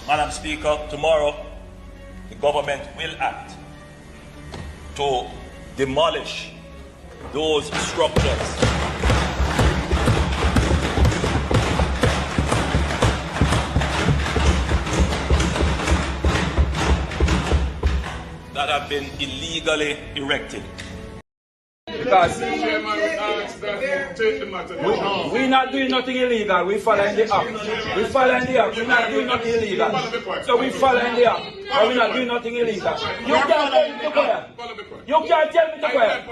Madam Speaker, tomorrow the government will act to demolish those structures that have been illegally erected. Because we're not doing nothing illegal, we're following the act. We're following the act, we're not doing nothing illegal. So we're following the act, but we're not doing nothing illegal. You can't tell me to where. You can't tell me to where.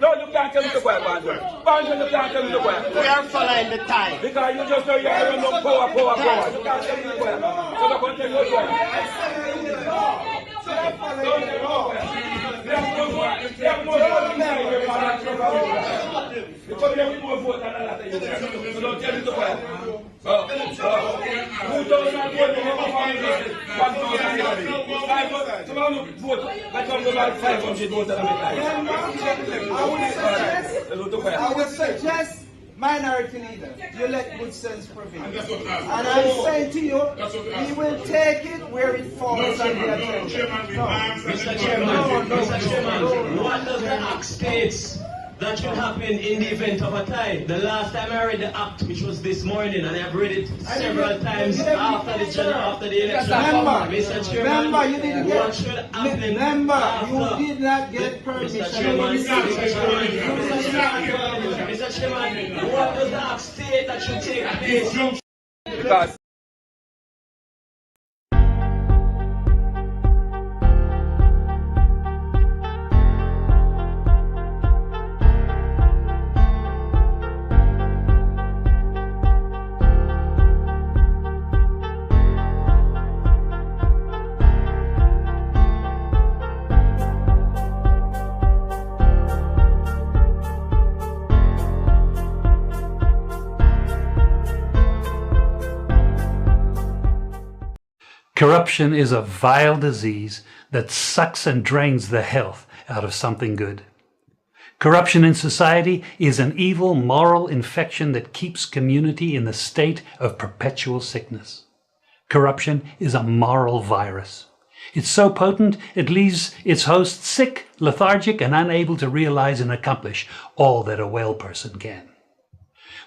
No, you can't tell me to where, Banjo. Banjo, you can't tell me to where. We are following the time. Because you just know you're having no power. You can't tell me to where. So I'm going to tell you where. I would suggest minority leader, you let good sense prevail. And I'm saying to you, we will take it where it falls on the agenda. Mr. Chairman, what does the Act states that should happen in the event of a tie? The last time I read the Act, which was this morning, and I've read it several times after the election. Mr. Chairman, remember, you didn't get, what should happen remember, you did not get permission. Mr. Chairman, what does the Act state that should take place? Because corruption is a vile disease that sucks and drains the health out of something good. Corruption in society is an evil moral infection that keeps community in the state of perpetual sickness. Corruption is a moral virus. It's so potent it leaves its host sick, lethargic, and unable to realize and accomplish all that a well person can.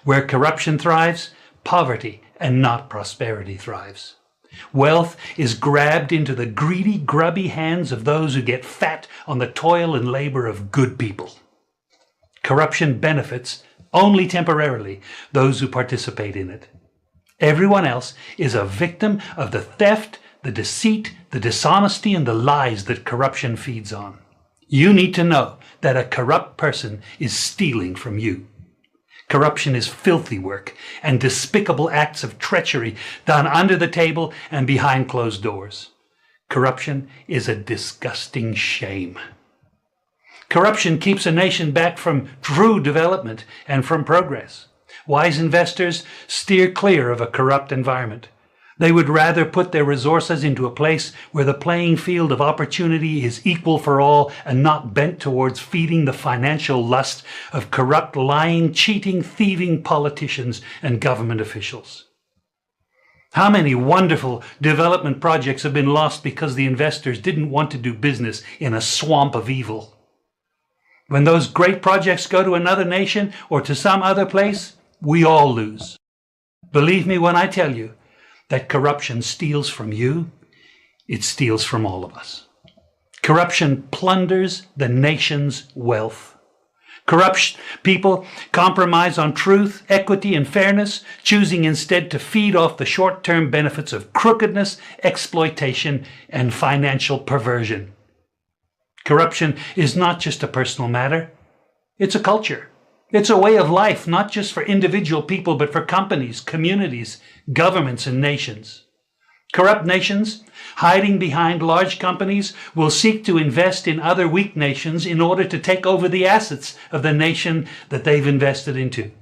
Where corruption thrives, poverty and not prosperity thrives. Wealth is grabbed into the greedy, grubby hands of those who get fat on the toil and labor of good people. Corruption benefits, only temporarily, those who participate in it. Everyone else is a victim of the theft, the deceit, the dishonesty, and the lies that corruption feeds on. You need to know that a corrupt person is stealing from you. Corruption is filthy work and despicable acts of treachery done under the table and behind closed doors. Corruption is a disgusting shame. Corruption keeps a nation back from true development and from progress. Wise investors steer clear of a corrupt environment. They would rather put their resources into a place where the playing field of opportunity is equal for all and not bent towards feeding the financial lust of corrupt, lying, cheating, thieving politicians and government officials. How many wonderful development projects have been lost because the investors didn't want to do business in a swamp of evil? When those great projects go to another nation or to some other place, we all lose. Believe me when I tell you that corruption steals from you, it steals from all of us. Corruption plunders the nation's wealth. Corrupt people compromise on truth, equity, and fairness, choosing instead to feed off the short-term benefits of crookedness, exploitation, and financial perversion. Corruption is not just a personal matter, it's a culture. It's a way of life, not just for individual people, but for companies, communities, governments, and nations. Corrupt nations, hiding behind large companies, will seek to invest in other weak nations in order to take over the assets of the nation that they've invested into.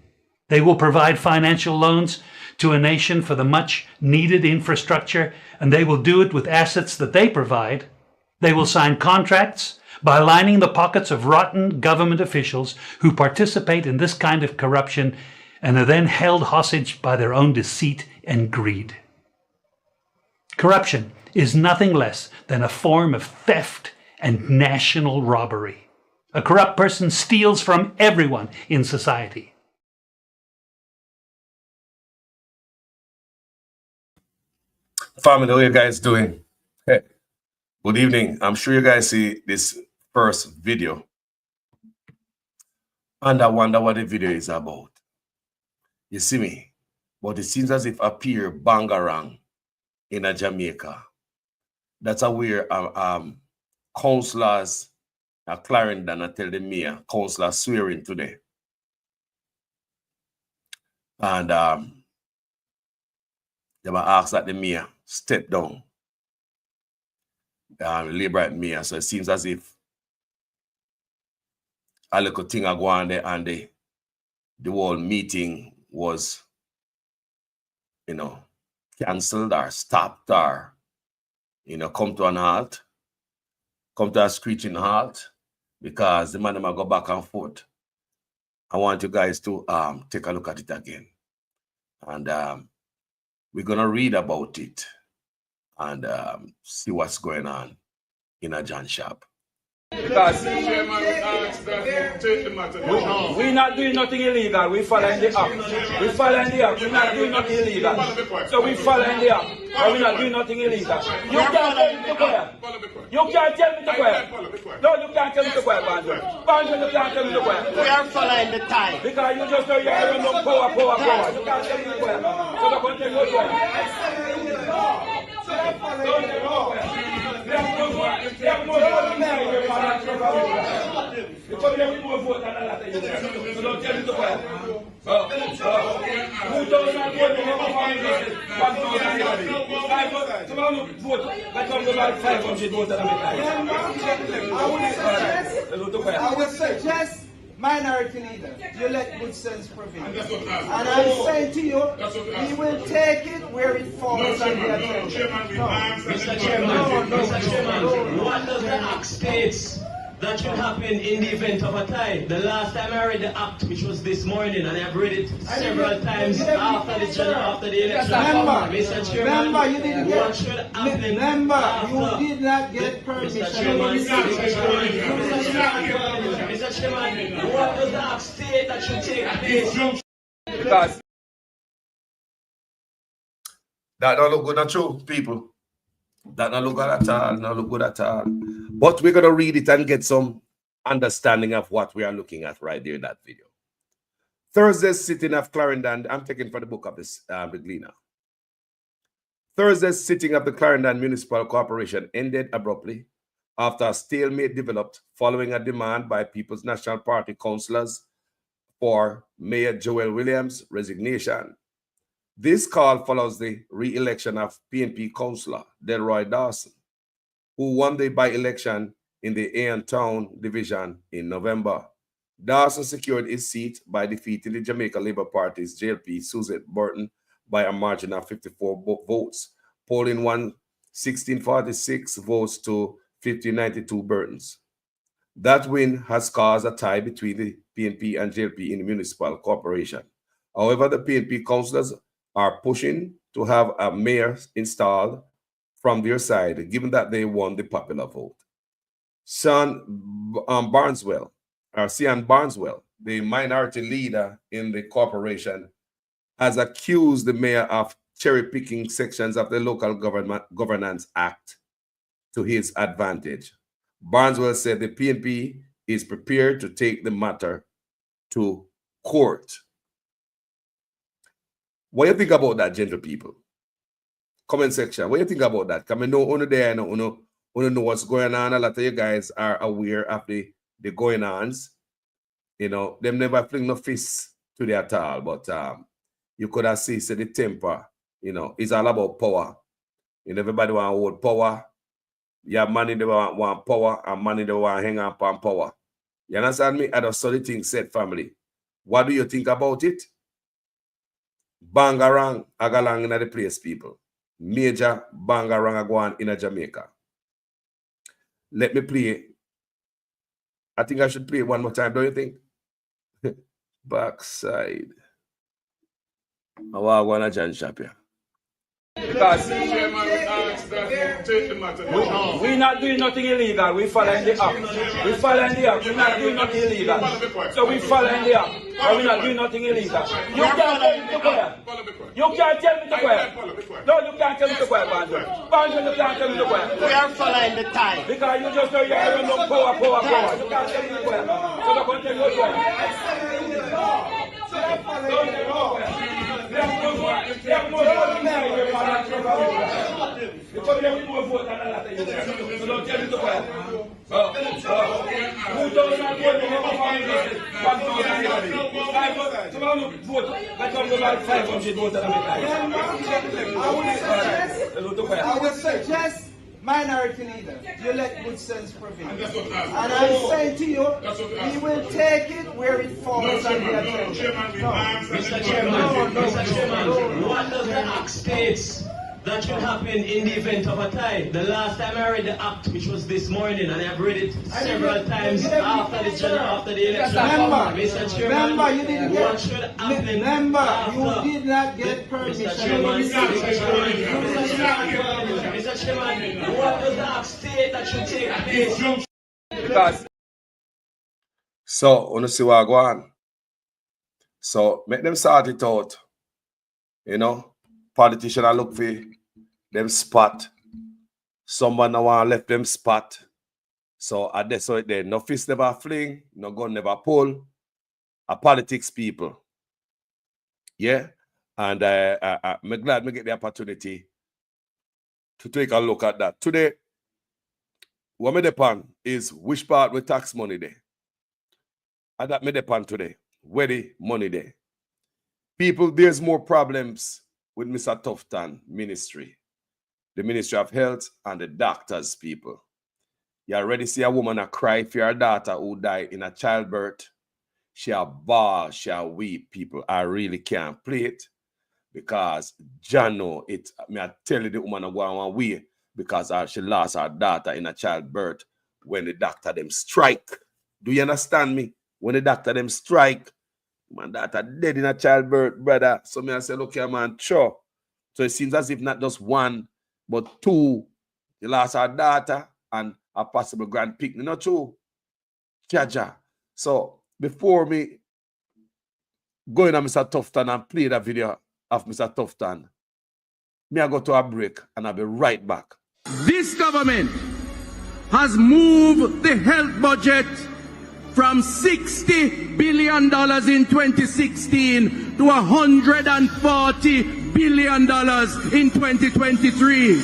They will provide financial loans to a nation for the much needed infrastructure, and they will do it with assets that they provide. They will sign contracts by lining the pockets of rotten government officials who participate in this kind of corruption and are then held hostage by their own deceit and greed. Corruption is nothing less than a form of theft and national robbery. A corrupt person steals from everyone in society. Family, how you guys doing? Hey, good evening. I'm sure you guys see this first video, and I wonder what the video is about. You see me? But it seems as if a peer bangarang in a Jamaica. That's where councillors at Clarendon, I tell the mayor, councillors swearing today. And they were asked that the mayor step down. Labour mayor. So it seems as if a little thing are going there, and the whole meeting was, cancelled or stopped or, come to an halt, come to a screeching halt, because the man might go back and forth. I want you guys to take a look at it again. And we're going to read about it and see what's going on in a John shop. Because we're not doing nothing illegal, we're following the act. We're following the act, we're not doing nothing illegal. So we're following the act, but we're not doing nothing illegal. You can't tell me to where. You can't tell me to where. No, you can't tell me to where, Banjo. Banjo, you can't tell me to where. We are following the time. Because you just know you're having no power. You can't tell me to where. So I'm going to tell you where. I would suggest, minority leader, you let good sense prevail. And I'm saying to you, we will take it where it falls on the agenda. Mr. Chairman, what does the Act states that should happen in the event of a tie? The last time I read the Act, which was this morning, and I've read it several times after the election. Mr. Chairman, Remember, you didn't get, what should happen remember, you did not get permission. Mr. Chairman, what does the Act state that should take place? Because That don't look good at you, people. That don't look good at all. Not look good at all. But we're going to read it and get some understanding of what we are looking at right there in that video. Thursday's sitting of Clarendon. I'm taking from the book of this, the Gleaner. Thursday's sitting of the Clarendon Municipal Corporation ended abruptly after a stalemate developed following a demand by People's National Party councillors for Mayor Joel Williams' resignation. This call follows the re-election of PNP councillor Delroy Dawson, who won the by-election in the Ayan Town division in November. Dawson secured his seat by defeating the Jamaica Labour Party's JLP Suzette Burton by a margin of 54 votes, polling 1646 votes to 1592 Burtons. That win has caused a tie between the PNP and JLP in the municipal corporation. However, the PNP councillors are pushing to have a mayor installed from their side, given that they won the popular vote. Cian Barneswell, the minority leader in the corporation, has accused the mayor of cherry-picking sections of the Local Governance Act to his advantage. Barneswell said the PNP is prepared to take the matter to court. What do you think about that, gentle people? Comment section. What do you think about that? Come know uno there, uno know what's going on. A lot of you guys are aware of the going-ons. Them never fling no fists to the at all. But you could have seen the temper. It's all about power. Everybody want to hold power. You have money they want power, and money they want to hang up on power. You understand me? I just saw the thing said, family. What do you think about it? Bangarang agalang in the place, people. Major bangarang agwan in Jamaica. Let me play. I think I should play it one more time, don't you think? Backside. I want to John shop here. because Because Chairman, we ask that you take the matter. we're not doing nothing illegal. We following the act. We following the act. We're not doing nothing illegal. So we following the act. But we're not doing nothing illegal. You can't tell me to quiet. You can't tell me to quiet. No, you can't tell me to quiet, Banjo. Banjo, you can't tell me to quiet. We are following the time. Because you just know you're running up power. You can't tell me to quiet. So I'm going to tell you what you're I would suggest, minority leader, you let good sense prevail. And I'm saying to you, we will take it where it falls on the agenda. Mr. Chairman, what does the Act states that should happen in the event of a tie? The last time I read the Act, which was this morning, and I've read it several times after the election. Mr. Chairman, Remember, you didn't what get. should happen Remember, after? you did not get permission. Mr. Chairman, what does the Act state that should take place? because So, want to see what I go on. So, make them sort it out. You know, politicians are look for them spot. Someone now want left them spot. So, I that's so it there. No fist never fling, no gun never pull. A politics people. Yeah? And I'm glad we get the opportunity to take a look at that. Today, what me depend is which part with tax money there. And that me depend today. Where the money there. People, there's more problems with Mr. Tufton ministry. The Ministry of Health and the doctors, people. You already see a woman a cry for her daughter who died in a childbirth. She a bawl, she a weep, people. I really can't play it. Because John know it. I tell you the woman go on one way because she lost her daughter in a childbirth when the doctor them strike. Do you understand me? When the doctor them strike, my daughter dead in a childbirth, brother. So me I say, look here, man, sure. So it seems as if not just one, but two. She lost her daughter and a possible grand picnic. Not true. Jaja. So before me going on Mr. Tufton and play that video of Mr. Tufton, me I go to a break and I'll be right back. This government has moved the health budget from $60 billion in 2016 to $140 billion in 2023.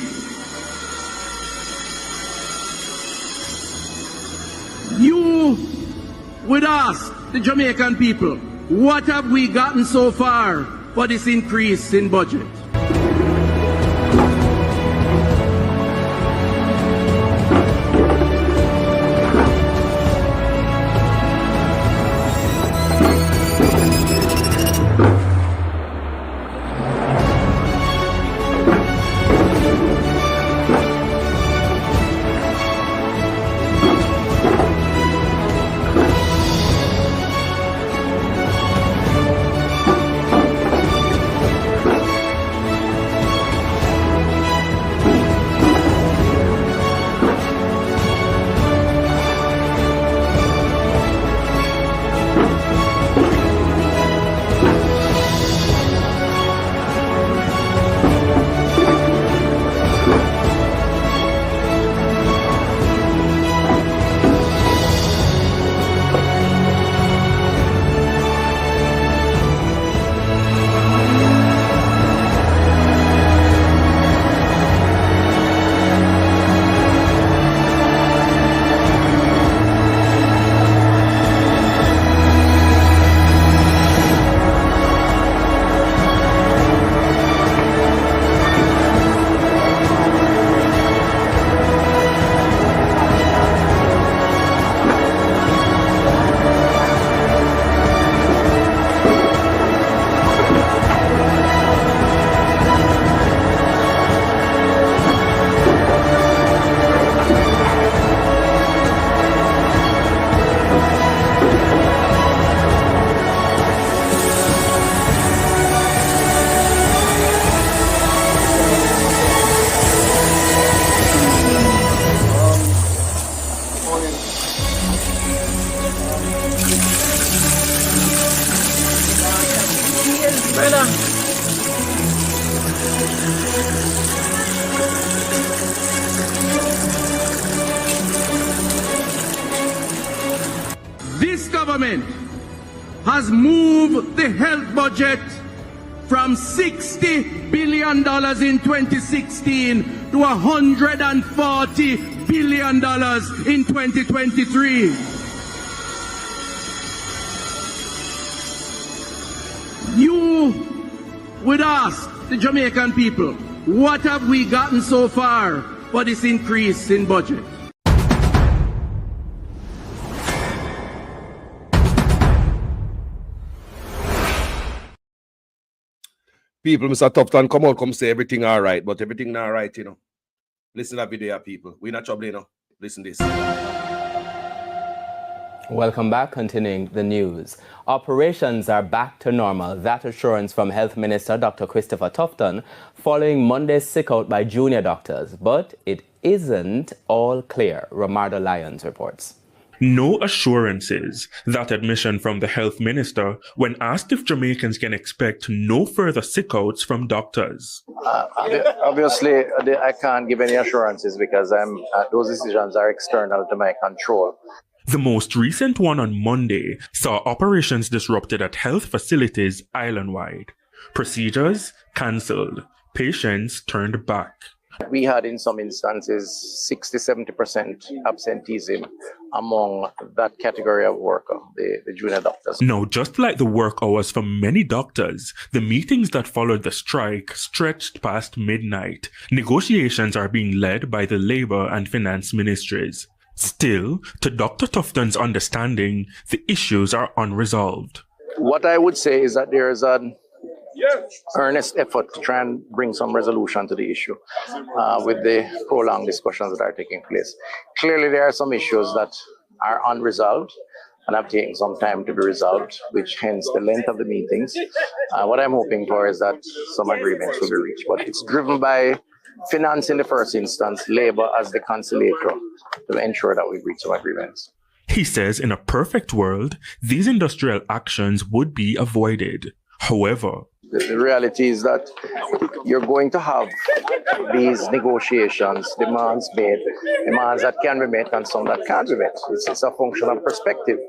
You would ask the Jamaican people, what have we gotten so far for this increase in budget? This government has moved the health budget from $60 billion in 2016 to $140 billion in 2023. You would ask the Jamaican people, what have we gotten so far for this increase in budget? People, Mr. Tufton, come say everything all right, but everything not right, you know. Listen to that video, people. We're not trouble, you know. Listen this. Welcome back. Continuing the news. Operations are back to normal. That assurance from Health Minister Dr. Christopher Tufton following Monday's sick-out by junior doctors. But it isn't all clear, Romardo Lyons reports. No assurances. That admission from the health minister when asked if Jamaicans can expect no further sick-outs from doctors. Obviously, I can't give any assurances because those decisions are external to my control. The most recent one on Monday saw operations disrupted at health facilities island-wide. Procedures cancelled. Patients turned back. We had in some instances 60-70% absenteeism among that category of worker, the junior doctors. No, just like the work hours for many doctors, the meetings that followed the strike stretched past midnight. Negotiations are being led by the Labour and Finance ministries. Still, to Dr. Tufton's understanding, the issues are unresolved. What I would say is that there is an earnest effort to try and bring some resolution to the issue with the prolonged discussions that are taking place. Clearly, there are some issues that are unresolved and have taken some time to be resolved, which hence the length of the meetings. What I'm hoping for is that some agreements will be reached, but it's driven by finance in the first instance, Labour as the conciliator to ensure that we reach some agreements. He says in a perfect world, these industrial actions would be avoided. However, the reality is that you're going to have these negotiations, demands made, demands that can be met and some that can't be met. It's a function of perspective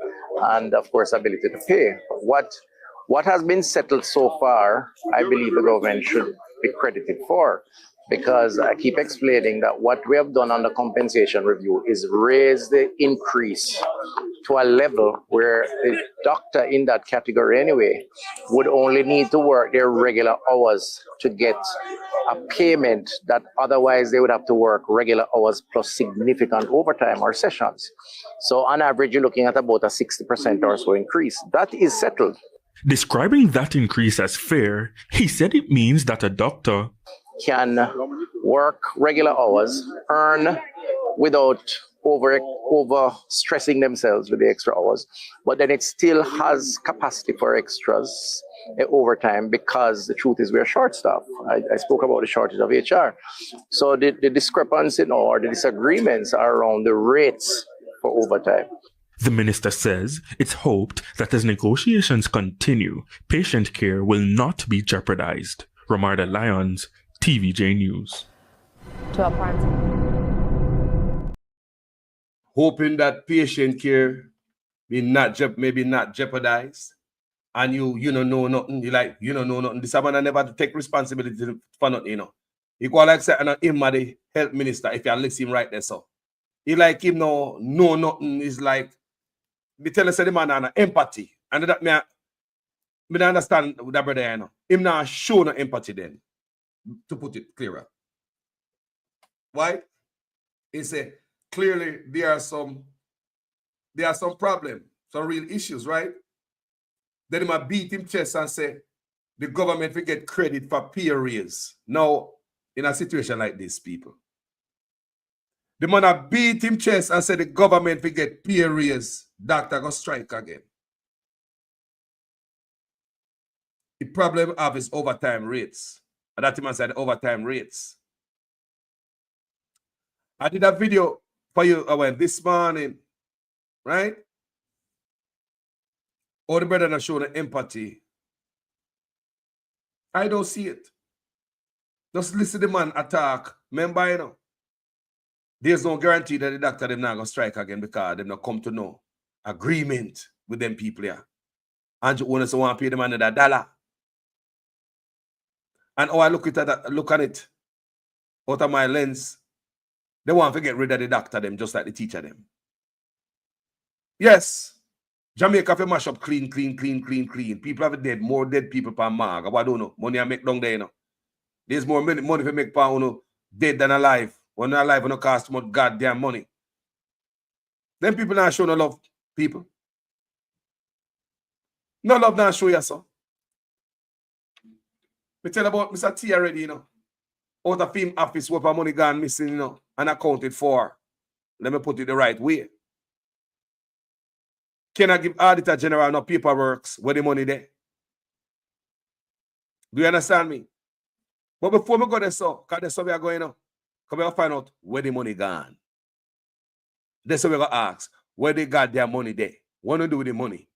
and, of course, ability to pay. What has been settled so far, I believe the government should be credited for, because I keep explaining that what we have done on the compensation review is raise the increase to a level where the doctor in that category anyway would only need to work their regular hours to get a payment that otherwise they would have to work regular hours plus significant overtime or sessions. So on average, you're looking at about a 60% or so increase. That is settled. Describing that increase as fair, he said it means that a doctor can work regular hours, earn without over stressing themselves with the extra hours, but then it still has capacity for extras overtime because the truth is we're short-staffed. I spoke about the shortage of HR. So the discrepancy or the disagreements are around the rates for overtime. The minister says it's hoped that as negotiations continue, patient care will not be jeopardized. Romardo Lyons, TVJ News. Hoping that patient care maybe not jeopardized, and you don't know nothing. You don't know nothing. This man never to take responsibility for nothing. You know, he go like say, and him the health minister. If you listen him right there, so he like him know nothing. Is like me tell us the man an empathy, and that me understand that brother. You know, him not show no empathy then. To put it clearer, why? He say clearly there are some problem, some real issues, right? Then he might beat him chest and say the government will get credit for pay raise. Now, in a situation like this, people, the man beat him chest and say the government will get pay raise. Doctor go strike again. The problem of is overtime rates. And that man said overtime rates. I did a video for you this morning, right? All the brother not showing empathy. I don't see it. Just listen to the man attack. Remember, you know, there's no guarantee that the doctor them not gonna strike again because them not come to no agreement with them people here. And you want to want to pay them another $1. And I look at it out of my lens, they want to get rid of the doctor them just like the teacher them. Yes, Jamaica have mash up clean. People have dead, more dead people per mag. I don't know. Money I make down there, you know. There's more money to make per dead than alive. When they're alive, when it cost more goddamn money. Them people not show no love, people. No love not show you, so. Me tell about Mr. T already, you know. Out of film office, where money gone missing, you know, and accounted for. Let me put it the right way. Can I give Auditor General no paperwork where the money there? Do you understand me? But before we go there, so, because that's where we are going now. Come and find out where the money gone. That's what we're going to ask. Where they got their money there? What do they do with the money?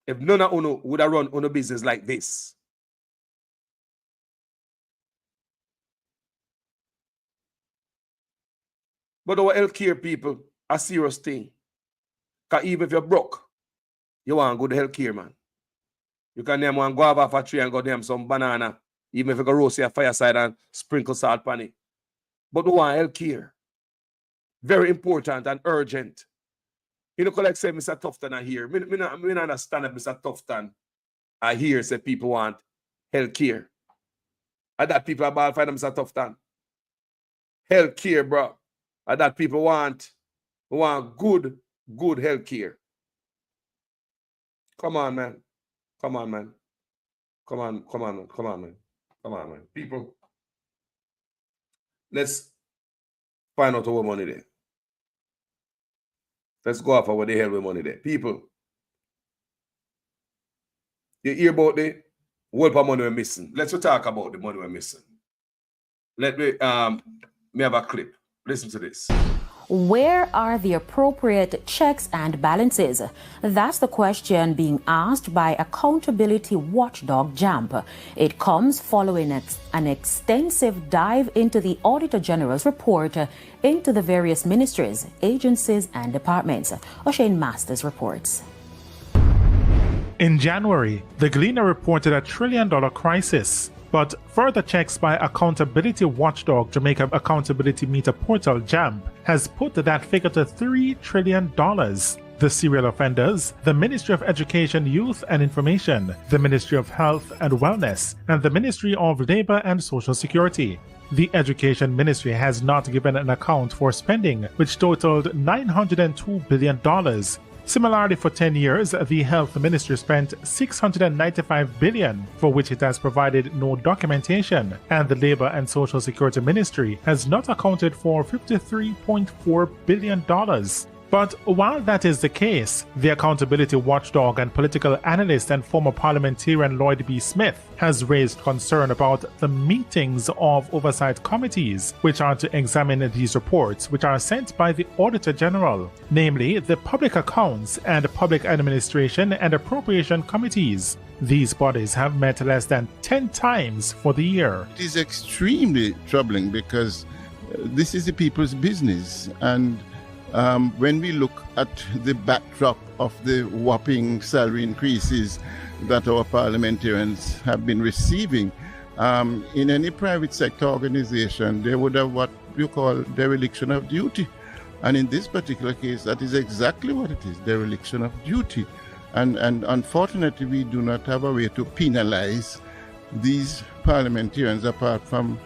If none of you would have run on a business like this. But our healthcare people, a serious thing. Because even if you're broke, you want good healthcare, man. You can name one guava for a tree and go name some banana. Even if you go roast your fireside and sprinkle salt on it. But we want healthcare. Very important and urgent. You know, like say Mr. Tufton are here. Me not understand if Mr. Tufton are here say people want healthcare. And that people are bad for Mr. Tufton. Healthcare, bro. And that people want good healthcare. Come on, man. Come on, man. Come on, man. People, let's find out our money there. Let's go off of where the hell with money there. People, you hear about the whole money we're missing. Let's talk about the money we're missing. Let me have a clip. Listen to this. Where are the appropriate checks and balances? That's the question being asked by accountability watchdog JAMP. It comes following an extensive dive into the Auditor General's report into the various ministries, agencies and departments. O'Shane Masters reports. In January, the Gleaner reported a $1 trillion crisis. But further checks by accountability watchdog Jamaica Accountability Meter Portal JAMP has put that figure to $3 trillion. The serial offenders, the Ministry of Education, Youth and Information, the Ministry of Health and Wellness, and the Ministry of Labor and Social Security. The Education Ministry has not given an account for spending, which totaled $902 billion. Similarly, for 10 years, the Health Ministry spent $695 billion, for which it has provided no documentation, and the Labor and Social Security Ministry has not accounted for $53.4 billion. But while that is the case, the accountability watchdog and political analyst and former parliamentarian Lloyd B. Smith has raised concern about the meetings of oversight committees which are to examine these reports, which are sent by the Auditor General, namely the Public Accounts and Public Administration and Appropriation Committees. These bodies have met less than 10 times for the year. It is extremely troubling because this is the people's business, and when we look at the backdrop of the whopping salary increases that our parliamentarians have been receiving, in any private sector organization, they would have what you call dereliction of duty. And in this particular case, that is exactly what it is, dereliction of duty. And unfortunately, we do not have a way to penalize these parliamentarians apart from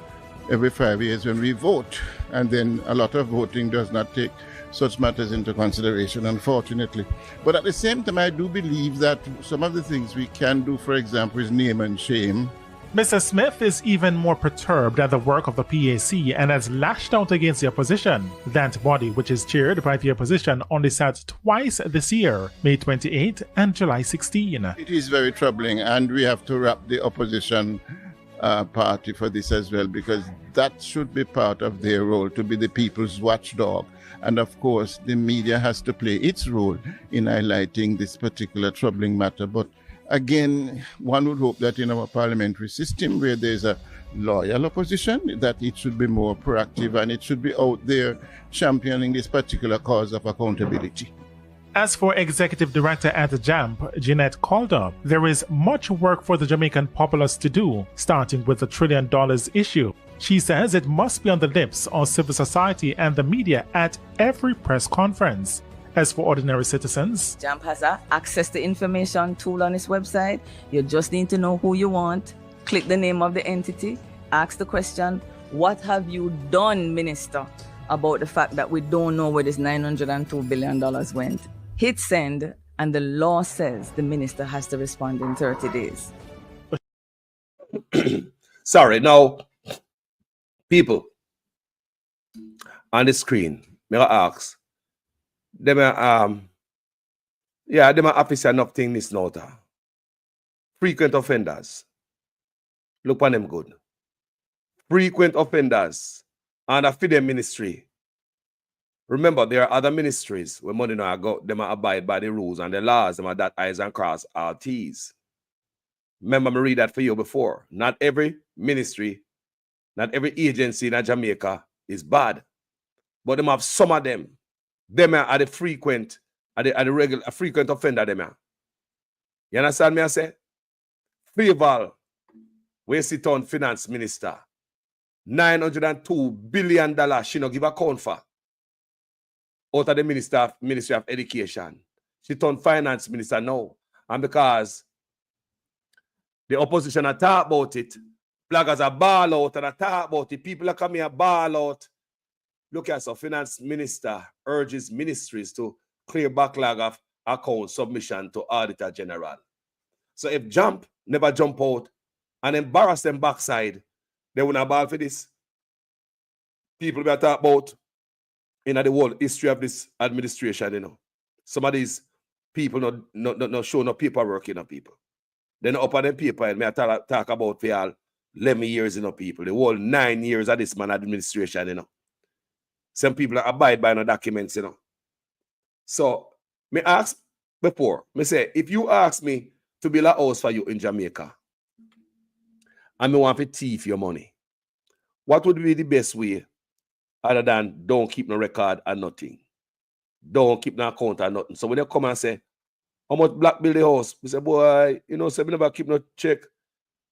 every 5 years when we vote. And then a lot of voting does not take such matters into consideration, unfortunately. But at the same time, I do believe that some of the things we can do, for example, is name and shame. Mr. Smith is even more perturbed at the work of the PAC and has lashed out against the opposition. That body, which is chaired by the opposition, only sat twice this year, May 28 and July 16. It is very troubling, and we have to wrap the opposition party for this as well, because that should be part of their role, to be the people's watchdog. And of course, the media has to play its role in highlighting this particular troubling matter. But again, one would hope that in our parliamentary system where there's a loyal opposition, that it should be more proactive and it should be out there championing this particular cause of accountability. As for Executive Director at the JAMP, Jeanette Calder, there is much work for the Jamaican populace to do, starting with the $1 trillion issue. She says it must be on the lips of civil society and the media at every press conference. As for ordinary citizens, JAMP has an access to information tool on its website. You just need to know who you want, click the name of the entity, ask the question, what have you done, Minister, about the fact that we don't know where this $902 billion went? Hit send, and the law says the minister has to respond in 30 days. Sorry, now, people on the screen, may I ask, them them officer enough thing this nota. Frequent offenders. Look on them good. Frequent offenders and a feed ministry. Remember, there are other ministries where money now go, them abide by the rules and the laws, them are that I's and cross our T's. Remember, me read that for you before. Not every ministry, not every agency in Jamaica is bad. But them have some of them. Them are the frequent, are the regular, frequent offender them are. You understand me I say? Faval, we sit on finance minister. $902 billion she no give account for. Out of the Ministry of Education. She turned finance minister now. And because the opposition are talk about it, bloggers are ball out and talk about it, people are coming here ball out. Look at so finance minister urges ministries to clear backlog of account submission to Auditor General. So if JAMP never jump out and embarrass them backside, they will not ball for this. People will talk about in the whole history of this administration, you know. Some of these people not show no paperwork in people. Then up on the paper, and me talk about for all 11 years in people. The whole 9 years of this man administration, you know. Some people abide by no documents, you know. So, me ask before, me say, if you ask me to build a house for you in Jamaica, and me want to thief your money, what would be the best way other than don't keep no record or nothing? Don't keep no account or nothing. So when they come and say, how much black build the house? We say, boy, you know, say, me never keep no check.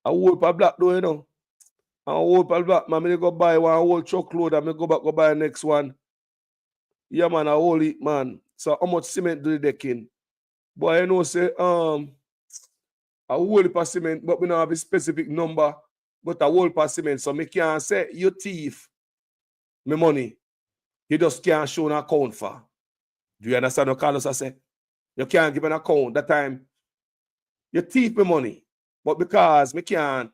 I hold for black though, you know. I hold for black, man. Me go buy one whole truckload and me go back go buy the next one. Yeah, man, I hold it, man. So how much cement do the decking? Boy, you know, say, I hold for cement, but we don't have a specific number. But I hold for cement, so me can't say, you thief me money. You just can't show an account for. Do you understand what Carlos I say? You can't give an account that time. You thief me money. But because me can't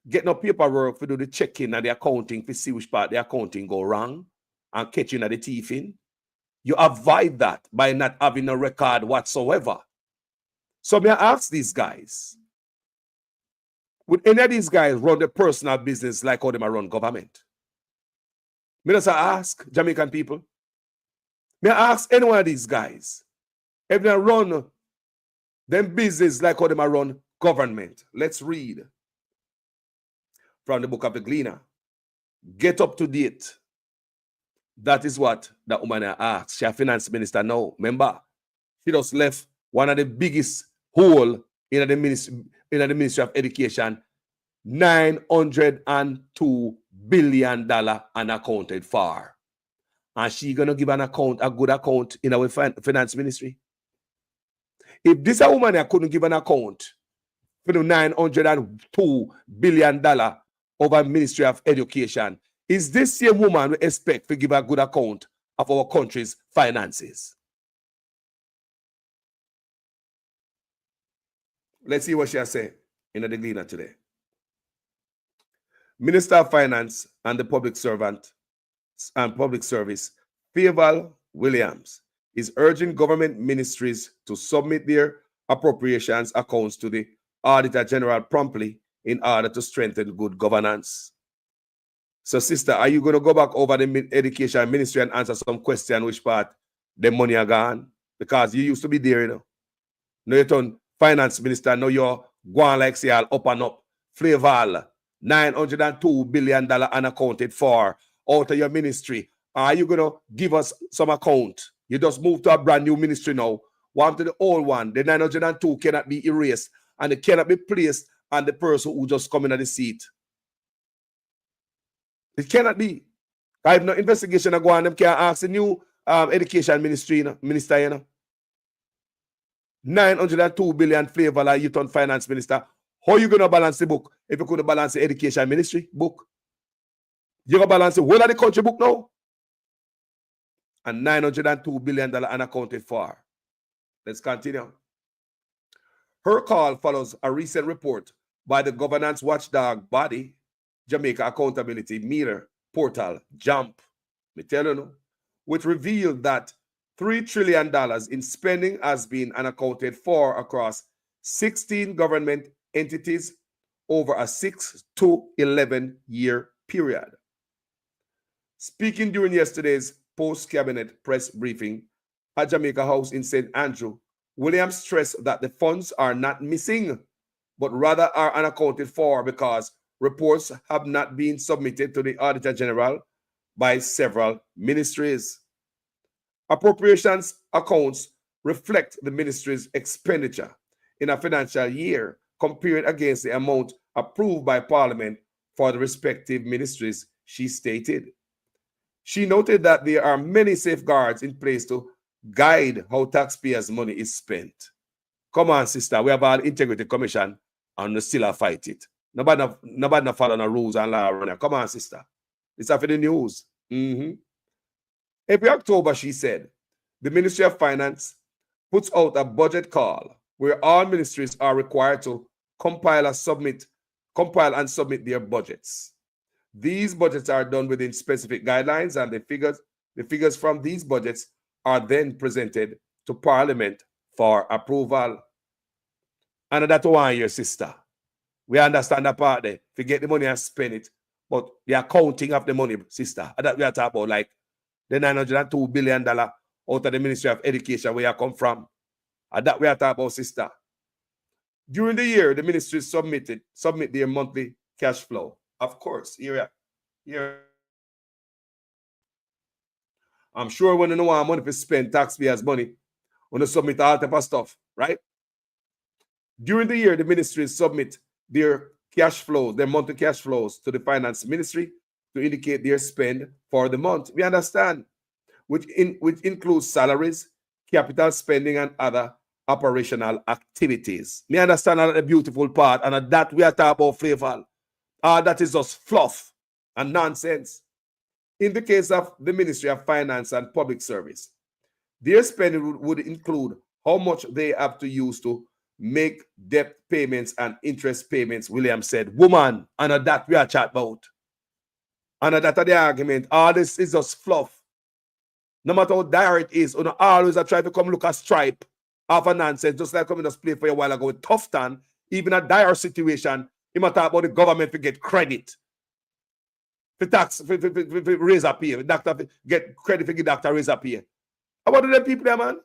get no paperwork to do the checking and the accounting to see which part the accounting go wrong and catching at the thieving, you avoid that by not having a record whatsoever. So may I ask these guys, would any of these guys run their personal business like how they run government? May I ask Jamaican people? May I ask any one of these guys if they run them business like how they run government? Let's read from the book of the Gleaner. Get up to date. That is what the woman asked. She a finance minister now. Remember, she just left one of the biggest hole in the Ministry of Education, $902 billion unaccounted for. And she gonna give an account, a good account in our finance ministry. If this a woman that couldn't give an account for the $902 billion over Ministry of Education, is this same woman we expect to give a good account of our country's finances? Let's see what she has said in the Gleaner today. Minister of Finance and the Public Servant and Public Service, Faval Williams, is urging government ministries to submit their appropriations accounts to the Auditor General promptly in order to strengthen good governance. So, sister, are you going to go back over the Education Ministry and answer some question which part the money are gone? Because you used to be there, you know. Now you turn finance minister, now you're going like say all up and up. Flaval, $902 billion unaccounted for out of your ministry. Are you going to give us some account? You just moved to a brand new ministry now. One to the old one. The 902 cannot be erased and it cannot be placed on the person who just come in at the seat. It cannot be. I have no investigation go on. Them can ask the new education ministry, minister, you know. 902 billion Flaval youth on finance minister. How you gonna balance the book if you could balance the education ministry book? You gonna balance the whole of the country book now? And $902 billion unaccounted for. Let's continue. Her call follows a recent report by the governance watchdog body, Jamaica Accountability Meter Portal, JAMP, me tell you, which revealed that $3 trillion in spending has been unaccounted for across 16 government entities over a 6 to 11 year period. Speaking during yesterday's post-cabinet press briefing at Jamaica House in St. Andrew, Williams stressed that the funds are not missing, but rather are unaccounted for because reports have not been submitted to the Auditor General by several ministries. Appropriations accounts reflect the ministry's expenditure in a financial year compared against the amount approved by Parliament for the respective ministries, she stated. She noted that there are many safeguards in place to guide how taxpayers' money is spent. Come on, sister, we have our Integrity Commission and we still fight it. Nobody follow the rules and law. Come on, sister. It's after the news. Every October, she said, the Ministry of Finance puts out a budget call where all ministries are required to compile and submit their budgets. These budgets are done within specific guidelines, and the figures from these budgets are then presented to Parliament for approval. And that's why, your sister. We understand that part there. If you get the money and spend it, but the accounting of the money, sister, that we are talking about, like the $902 billion out of the Ministry of Education where you come from. And that we are talking about, sister. During the year, the ministries submit their monthly cash flow. Of course, here. I'm sure when you know how money to spend, taxpayers' money, when you submit all type of stuff, right? During the year, the ministries submit their cash flows, their monthly cash flows to the finance ministry to indicate their spend for the month. We understand, which includes salaries, capital spending, and other operational activities. Me understand the beautiful part, and that we are talking about flavor. That is just fluff and nonsense. In the case of the Ministry of Finance and Public Service, their spending would include how much they have to use to make debt payments and interest payments, William said. Woman, and that we are chat about. And that the argument, all this is just fluff. No matter how dire it is, you know, always I try to come look at stripe of a nonsense, just like coming to play for a while ago with Tufton, even a dire situation, he might talk about the government to get credit. For tax, for raise up here. Doctor get credit for the doctor raise up here. How about them people there, man?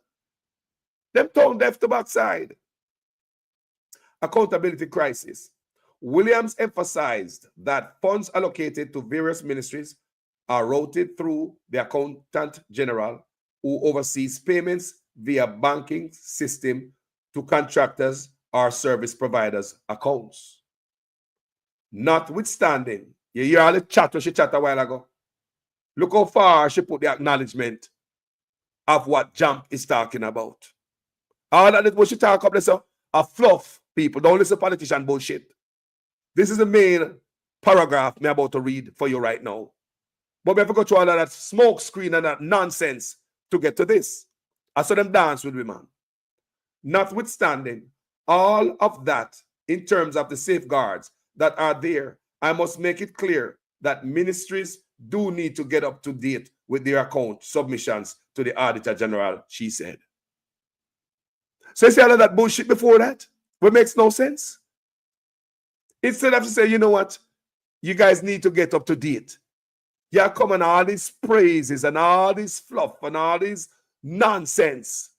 Them tone deaf to backside. Accountability crisis. Williams emphasized that funds allocated to various ministries are routed through the Accountant General, who oversees payments via banking system to contractors or service providers' accounts. Notwithstanding, you hear all the chat when she chat a while ago. Look how far she put the acknowledgement of what JAMP is talking about. All that what she talk about is a fluff, people. Don't listen to politician bullshit. This is the main paragraph I'm about to read for you right now. But we have to go through all of that smoke screen and that nonsense to get to this. I saw them dance with women. Notwithstanding all of that in terms of the safeguards that are there, I must make it clear that ministries do need to get up to date with their account submissions to the Auditor General, she said. So you see all of that bullshit before that? What makes no sense? Instead of to say, you know what, you guys need to get up to date. You're coming all these praises and all this fluff and all this nonsense.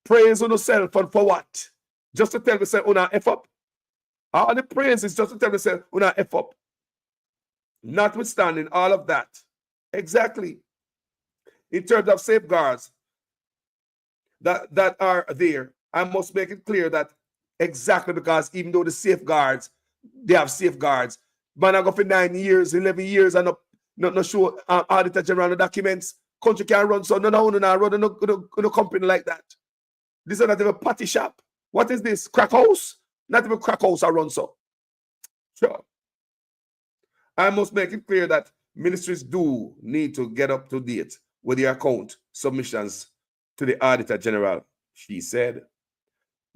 Praise on yourself and for what? Just to tell me, say, una F up. All the praise is just to tell me, say, una F up. Notwithstanding all of that, exactly, in terms of safeguards that are there, I must make it clear that exactly because even though the safeguards, they have safeguards, man, I go for 9 years, 11 years, and not show Auditor General the documents. Country can run, so no run no company like that. This is not even a party shop. What is this? Crack house? Not even crack house I run so. Sure. I must make it clear that ministries do need to get up to date with their account submissions to the Auditor General, she said.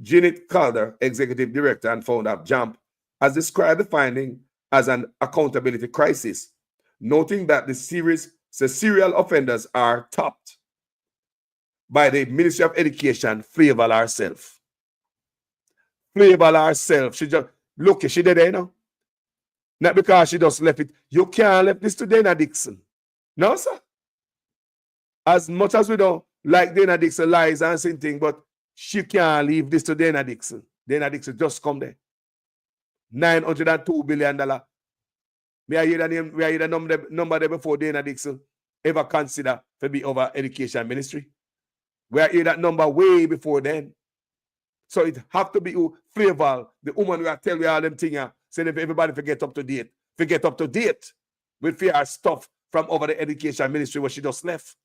Janet Calder, Executive Director and founder of JAMP, has described the finding as an accountability crisis, noting that the serial offenders are topped by the Ministry of Education, Flavel herself. Flavel herself. She just, look, she did there, you know? Not because she just left it. You can't left this to Dana Dixon. No, sir. As much as we don't like Dana Dixon lies and saying things, but she can't leave this to Dana Dixon. Dana Dixon just come there. $902 billion. May I hear the name, may I hear the number there before Dana Dixon ever consider to be over education ministry? We are hear that number way before then. So it have to be Flavel, the woman who tell you all them things, saying if everybody forget up to date with fear stuff from over the education ministry where she just left.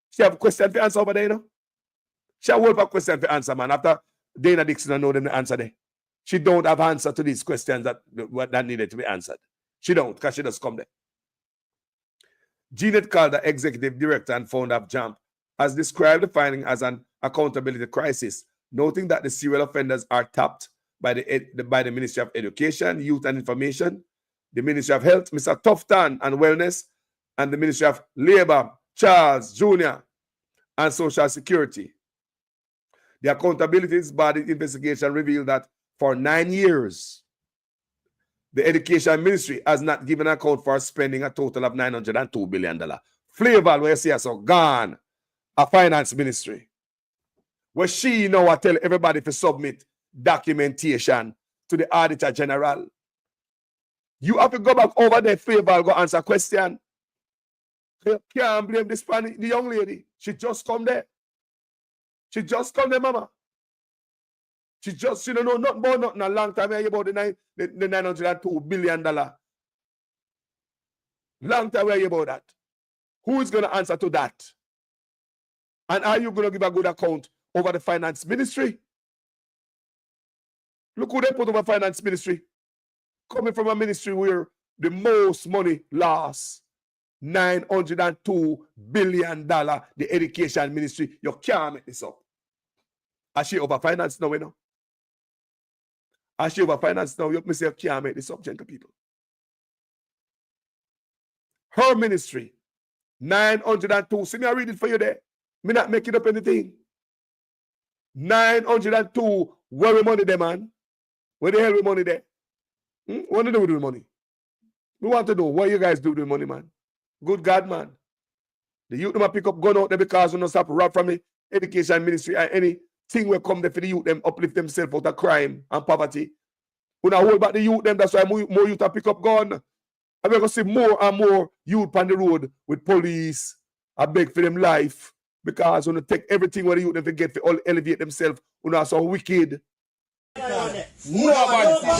She have a question for answer over there, you know? She have a question for answer, man. After Dana Dixon, I know them the answer there. She don't have answer to these questions that needed to be answered. She don't, because she just come there. Janet Calder, Executive Director and founder of JAMP, has described the finding as an accountability crisis, noting that the serial offenders are tapped by the Ministry of Education, Youth and Information, the Ministry of Health, Mr. Tufton and Wellness, and the Ministry of Labor, Charles Jr., and Social Security. The accountability body investigation revealed that for 9 years, the Education Ministry has not given an account for spending a total of $902 billion. Flavel, where you see us, so gone, a finance ministry. Where she now I tell everybody to submit documentation to the Auditor General. You have to go back over there, Flavel, go answer a question. You can't blame this the young lady. She just come there. She just come there, mama. She just, you know, nothing about nothing a long time. I hear about the $902 billion. Long time I hear about that. Who is going to answer to that? And are you going to give a good account over the finance ministry? Look who they put over finance ministry. Coming from a ministry where the most money lost. $902 billion, the education ministry. You can't make this up. As she over finance now, you know. As she over finance now, you say you can't make this up, gentle people. Her ministry, 902. See me, I read it for you there. Me not making up anything. 902. Where the money there, man? Where the hell the money there? What do you do with the money? We want to know what you guys do with the money, man. Good God, man. The youth them pick up gun out there because we don't stop rob from the education ministry and anything will come there for the youth them uplift themselves out of crime and poverty. We not hold back the youth them, that's why more youth pick up gun. And we're going to see more and more youth on the road with police. I beg for them life because when they take everything what the youth them forget to all elevate themselves, we are so wicked. Nobody. Please, officer,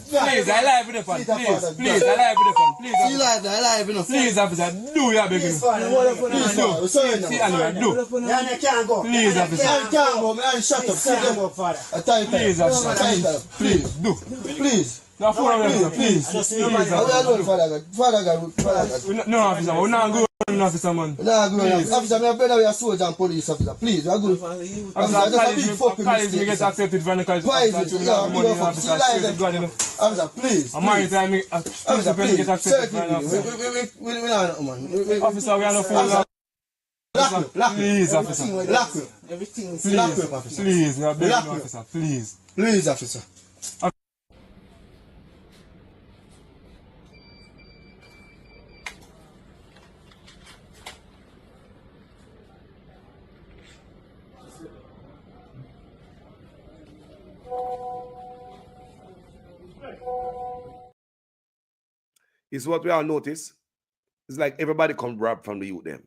please, I live with the fun. Please, I live with the fun. Please, officer, do your big. Please, do. See, and do. Please, officer. Please, officer. Please, do. Please. No, please. Father God. No, officer, we're not good. Officer, man. Please. Officer, I'm better with a soldier and police officer. Please, I'm good. Officer, that's a big fucking mistake. Me get accepted for the college. Why is it? Officer, please. I'm married to me. Officer, please. Get accepted for the officer, we are not fooling. Please, officer. Please, we are begging officer. Please. Please, officer. It's what we all notice. It's like everybody come rob from the youth them.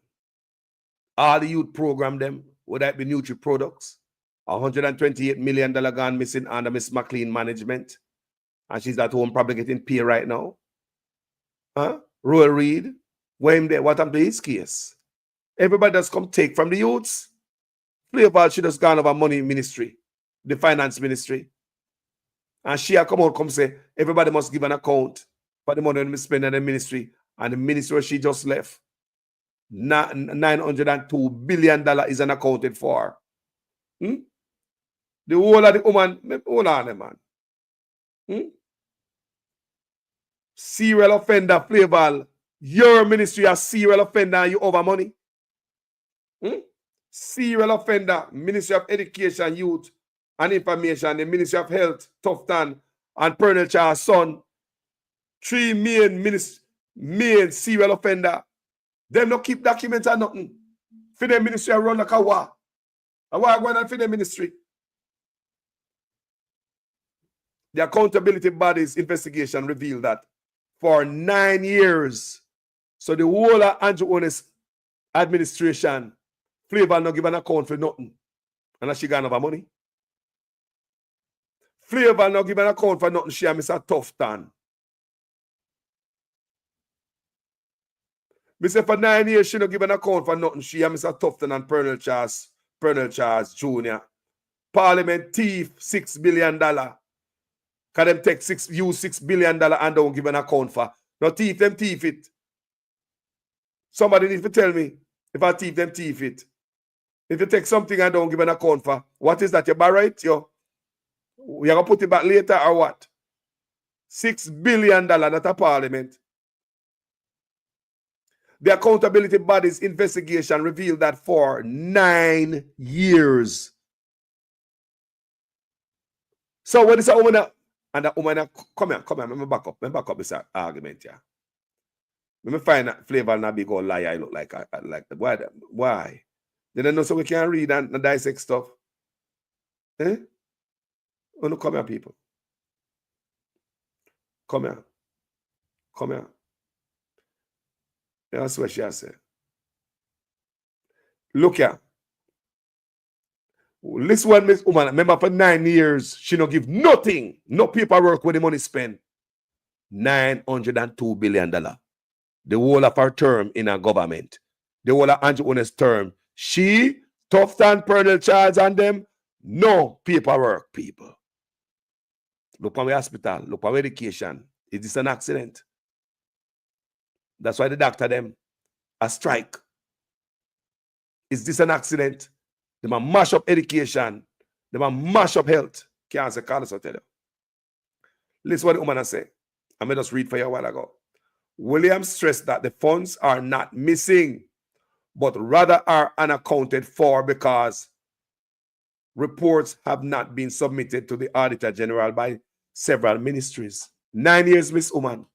All the youth program them, whether it be Nutri products, $128 million gone missing under Miss McLean management. And she's at home probably getting paid right now. Huh? Roy Reed, when there, what happened to his case? Everybody just come take from the youths. Flavor, she just gone over money ministry, the finance ministry. And she come out, come say, everybody must give an account for the money they spend in the ministry. And the ministry she just left, $902 billion is unaccounted for. The whole of the woman, hold on, man. Serial offender, Flavor. Your ministry is serial offender and you over money. Serial offender, Ministry of Education, Youth and Information, the Ministry of Health, Tufton and Pernell Charles' son. 3 main serial offender. Them not keep documents or nothing. For the ministry run like a war. A war going on for the ministry. The accountability body's investigation revealed that for 9 years, so the whole of Andrew Owen's administration, Flavor not give an account for nothing. And she gone over money. Flavor not give an account for nothing. She and Mr. Tufton. Me say for 9 years, she not give an account for nothing. She and Mr. Tufton and Pernell Charles Jr. Parliament thief $6 billion. Can them take use $6 billion and don't give an account for? No thief, them thief it. Somebody needs to tell me if I thief, them thief it. If you take something and don't give an account for, what is that? You borrow it? You're going to put it back later or what? $6 billion, not a parliament. The accountability body's investigation revealed that for 9 years. So what is a woman? And that woman, come here, let me back up this argument here. Let me find that Flavor not big old liar I look like why? They don't know so we can read and dissect stuff. Eh? Oh no, come here, people. Come here. That's what she has said. Look here. This one, Miss Woman, remember for 9 years, she don't give nothing, no paperwork where the money spent. $902 billion. The whole of her term in her government. The whole of Andrew Owen's term. She, Tufton, Pernell Charles and them, no paperwork, people. Look at my hospital, look at my education. Is this an accident? That's why the doctor them a strike. Is this an accident? They might mash up education. They might mash up health. Can't say, Carlos, I'll tell you. Listen what the woman say. I may just read for you a while ago. Williams stressed that the funds are not missing, but rather are unaccounted for because reports have not been submitted to the Auditor General by several ministries. 9 years, Miss Woman.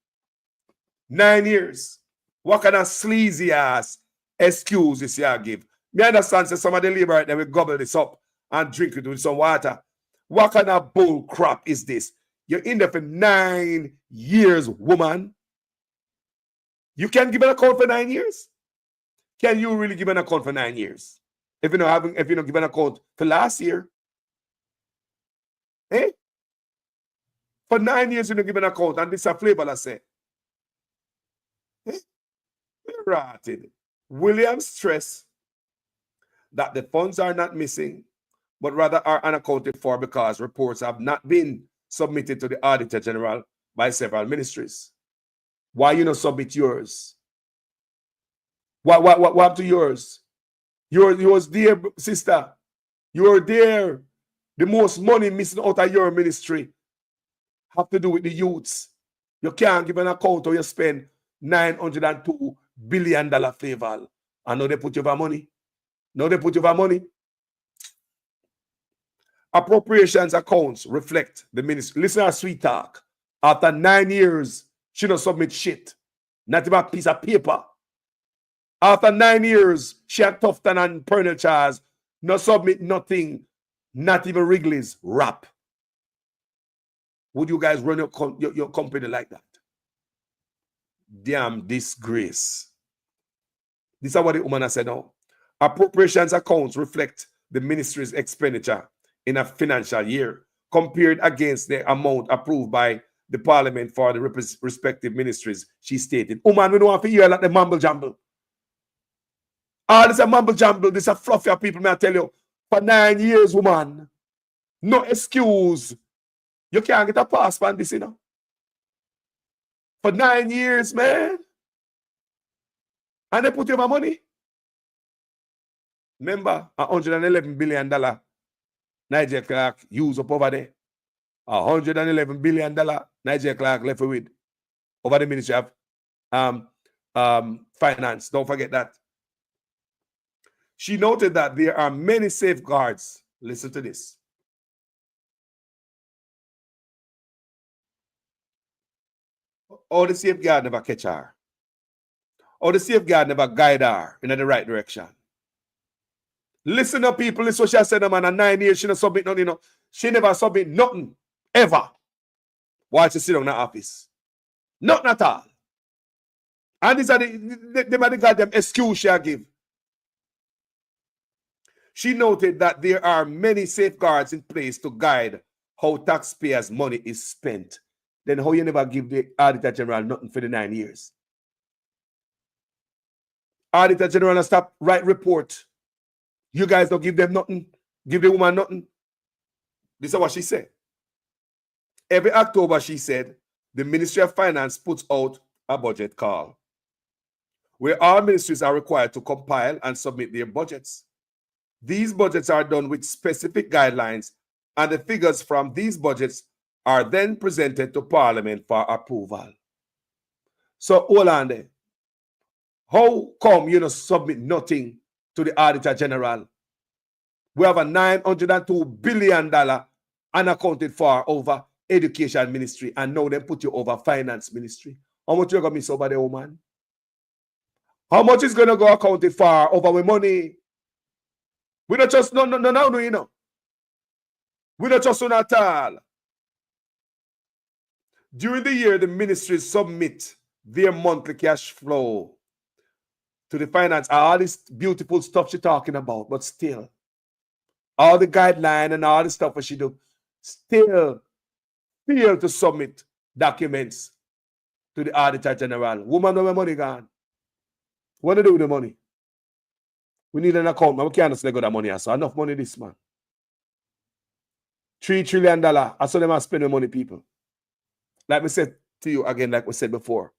9 years. What kind of sleazy ass excuse this year give? Me understand say some of the labor right there will gobble this up and drink it with some water. What kind of bull crap is this? You're in there for 9 years, woman. You can give an account for 9 years? Can you really give an account for 9 years? If you don't give an account for last year? Eh? For 9 years you don't give an account, and this is a Flavor I say. Eh? Rotted. Williams stressed that the funds are not missing, but rather are unaccounted for because reports have not been submitted to the Auditor General by several ministries. Why you not submit yours? What happened to yours? Yours, dear sister. You're there. The most money missing out of your ministry have to do with the youths. You can't give an account or you spend $902 billion Flavor. And now they put you over money. Appropriations accounts reflect the ministry. Listen to sweet talk. After 9 years, she don't submit shit. Not even a piece of paper. After 9 years, she had Tufton and Pernell Charles no submit nothing. Not even Wrigley's rap. Would you guys run your company like that? Damn disgrace. This is what the woman has said now. Appropriations accounts reflect the ministry's expenditure in a financial year compared against the amount approved by the parliament for the respective ministries, she stated. Woman, we don't want to hear like the mumble jumble. All this a mumble jumble, this a fluffy people, may I tell you. For 9 years, woman. No excuse. You can't get a pass on this, you know. For 9 years, man. And they put you my money. Remember, $111 billion Nigel Clark used up over there. $111 billion Nigel Clark left with over the Ministry of Finance. Don't forget that. She noted that there are many safeguards. Listen to this. All the safeguard never catch her. All the safeguard never guide her in the right direction. Listen up, people. This is what she said, man. 9 years, she not submit nothing, you know. She never submit nothing, ever. While she sit on the office. Nothing at all. And these are the goddamn excuse she give. She noted that there are many safeguards in place to guide how taxpayers' money is spent. Then how you never give the Auditor General nothing for the 9 years? Auditor General stop write report. You guys don't give them nothing. Give the woman nothing. This is what she said. Every October, she said, the Ministry of Finance puts out a budget call where all ministries are required to compile and submit their budgets. These budgets are done with specific guidelines, and the figures from these budgets are then presented to Parliament for approval. So, hold on there. How come you don't submit nothing to the Auditor General? We have a $902 billion unaccounted for over Education Ministry, and now they put you over Finance Ministry. How much you going to miss over there, woman? How much is going to go accounted for over with money? We don't trust no, you know. We don't trust at all. During the year, the ministries submit their monthly cash flow to the finance. All this beautiful stuff she's talking about, but still, all the guideline and all the stuff that she do, still fail to submit documents to the Auditor General. Woman, where my money gone? What do they do with the money? We need an account, man. We can't just let go that money. So enough money this, man. $3 trillion. I saw them spend the money, people. Like we said to you again, like we said before.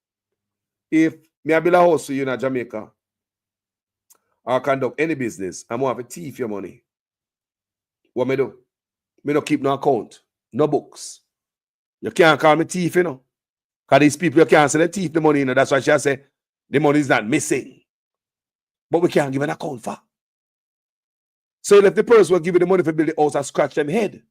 If me I build a house for you in Jamaica or conduct any business, I'm going to have to thief your money. What me do? Me don't keep no account, no books. You can't call me thief, you know. Because these people, you can't say they thief the money, you know. That's why she say the money is not missing. But we can't give an account for. So if the person will give you the money for build the house and scratch them head.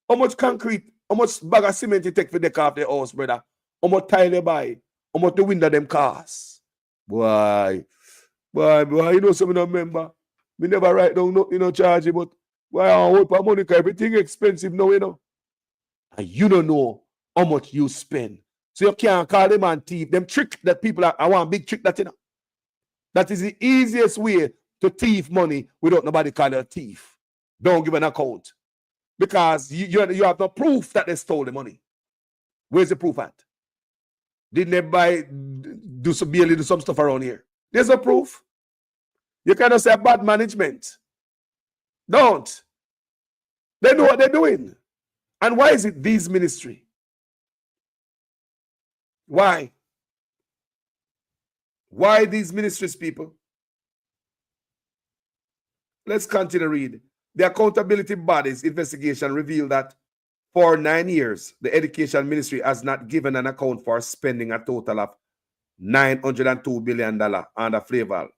How much concrete, how much bag of cement you take for deck off the house, brother? How much tile you buy? How much the window them cost? Boy, you know something I remember. We never write down nothing, you know, charge you, but why I hope our money, everything expensive now, you know. And you don't know how much you spend. So you can't call them and thief. Them trick that people are, I want big trick that, you know. That is the easiest way to thief money without nobody calling you a thief. Don't give an account. Because you have no proof that they stole the money. Where's the proof at? Didn't they do some stuff around here? There's no proof. You cannot say bad management. Don't. They know what they're doing. And why is it these ministry? Why? Why these ministries, people? Let's continue to read. The accountability body's investigation revealed that for 9 years, the Education Ministry has not given an account for spending a total of $902 billion under flavor.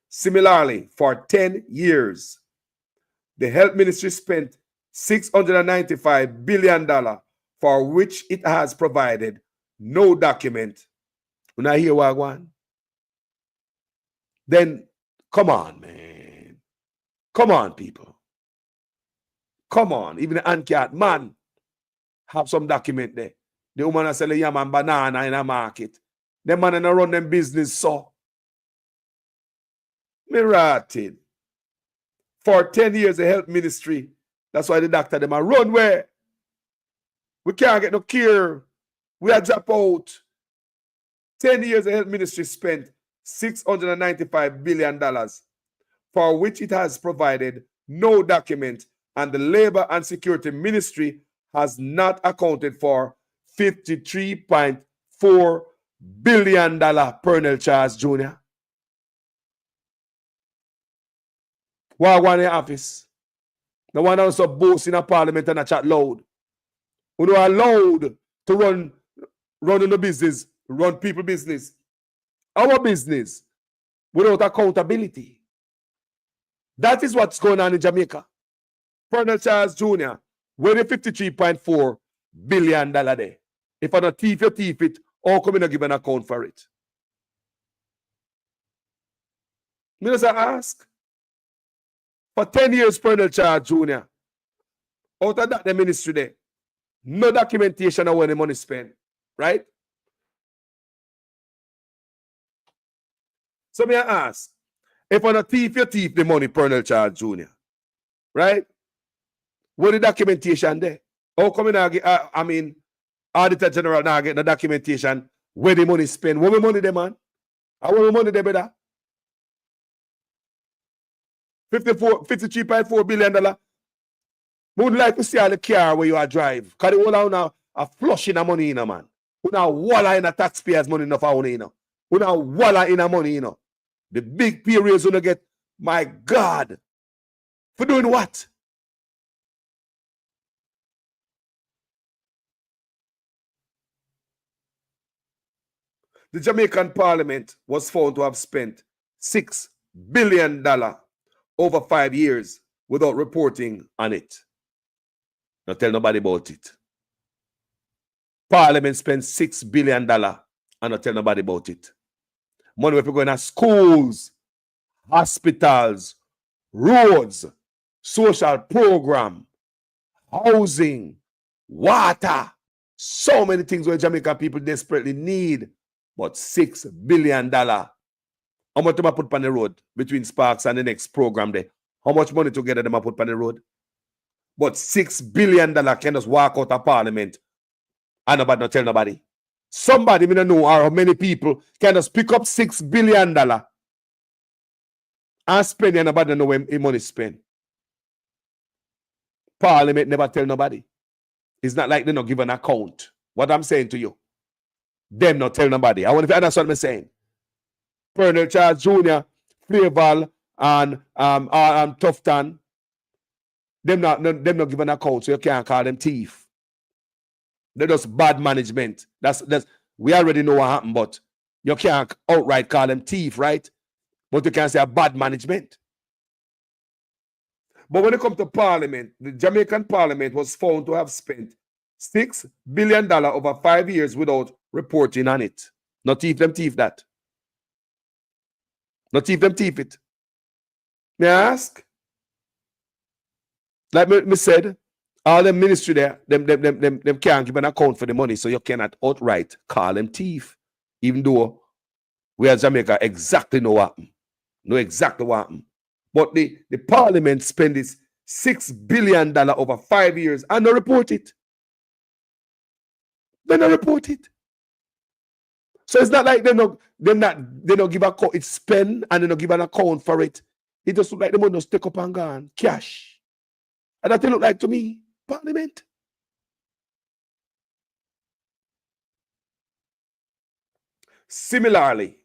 Similarly, for 10 years, the Health Ministry spent $695 billion for which it has provided no document. When I hear what I want, then come on, man. Come on, people. Come on. Even the ant cat, man. have some document there. The woman are selling yam and banana in a market. Them man and run them business so. Me rotted. For 10 years, the health ministry. That's why the doctor them are run where? We can't get no care. We are drop out. 10 years, the health ministry spent $695 billion, for which it has provided no document, and the Labor and Security Ministry has not accounted for $53.4 billion Pernell Charles Jr. Why one in the office? The one also boast in a parliament and a chat loud. We are allowed to run in the business, run people business, our business, without accountability. That is what's going on in Jamaica. Pernell Charles Jr., where the $53.4 billion there. If I don't thief, you thief it, how come you not give an account for it? Me just ask. For 10 years, Pernell Charles Jr., out of that, the ministry there, no documentation of when the money spent, right? So me ask, if on a thief, you thief the money, Pernell Charles Jr., right? What the documentation there? How come you not get, Auditor General now get the documentation where the money spent? What the money there, man? I want the money there, brother. $53.4 billion. Would like to see all the car where you are drive. Because the whole now are flushing the money in, man. We now walla in the taxpayers' money enough for you know. We now walla in the money, you know. The big pay raise gonna get, my God. For doing what? The Jamaican Parliament was found to have spent $6 billion over 5 years without reporting on it. Not tell nobody about it. Parliament spent $6 billion and not tell nobody about it. Money if we're going to schools, hospitals, roads, social program, housing, water, so many things where Jamaican people desperately need. But $6 billion. How much do I put on the road between Sparks and the next program there? How much money together do I put on the road? But $6 billion can just walk out of Parliament and nobody not tell nobody. Somebody me don't know how many people can just pick up $6 billion and spend and nobody know where the money spent. Parliament never tell nobody. It's not like they not give an account. What I'm saying to you. Them not tell nobody. I want to understand what I'm saying. Pernell Charles Jr., Flaval, and Tufton, them not give an account, so you can't call them thief. They're just bad management. That's we already know what happened, but you can't outright call them thief, right? But you can say a bad management. But when it comes to Parliament, the Jamaican Parliament was found to have spent $6 billion over 5 years without reporting on it. Not thief them thief that. Not thief them thief it. May I ask? Like me said, all them ministry there, them can't give an account for the money, so you cannot outright call them thief. Even though we as Jamaica exactly know what happened. Know exactly what happened. But the Parliament spend this $6 billion over 5 years and not report it. They don't report it. So it's not like they don't give a it's spend and they don't give an account for it. It just look like the money just take up and gone. Cash. And that look like to me, Parliament. Similarly,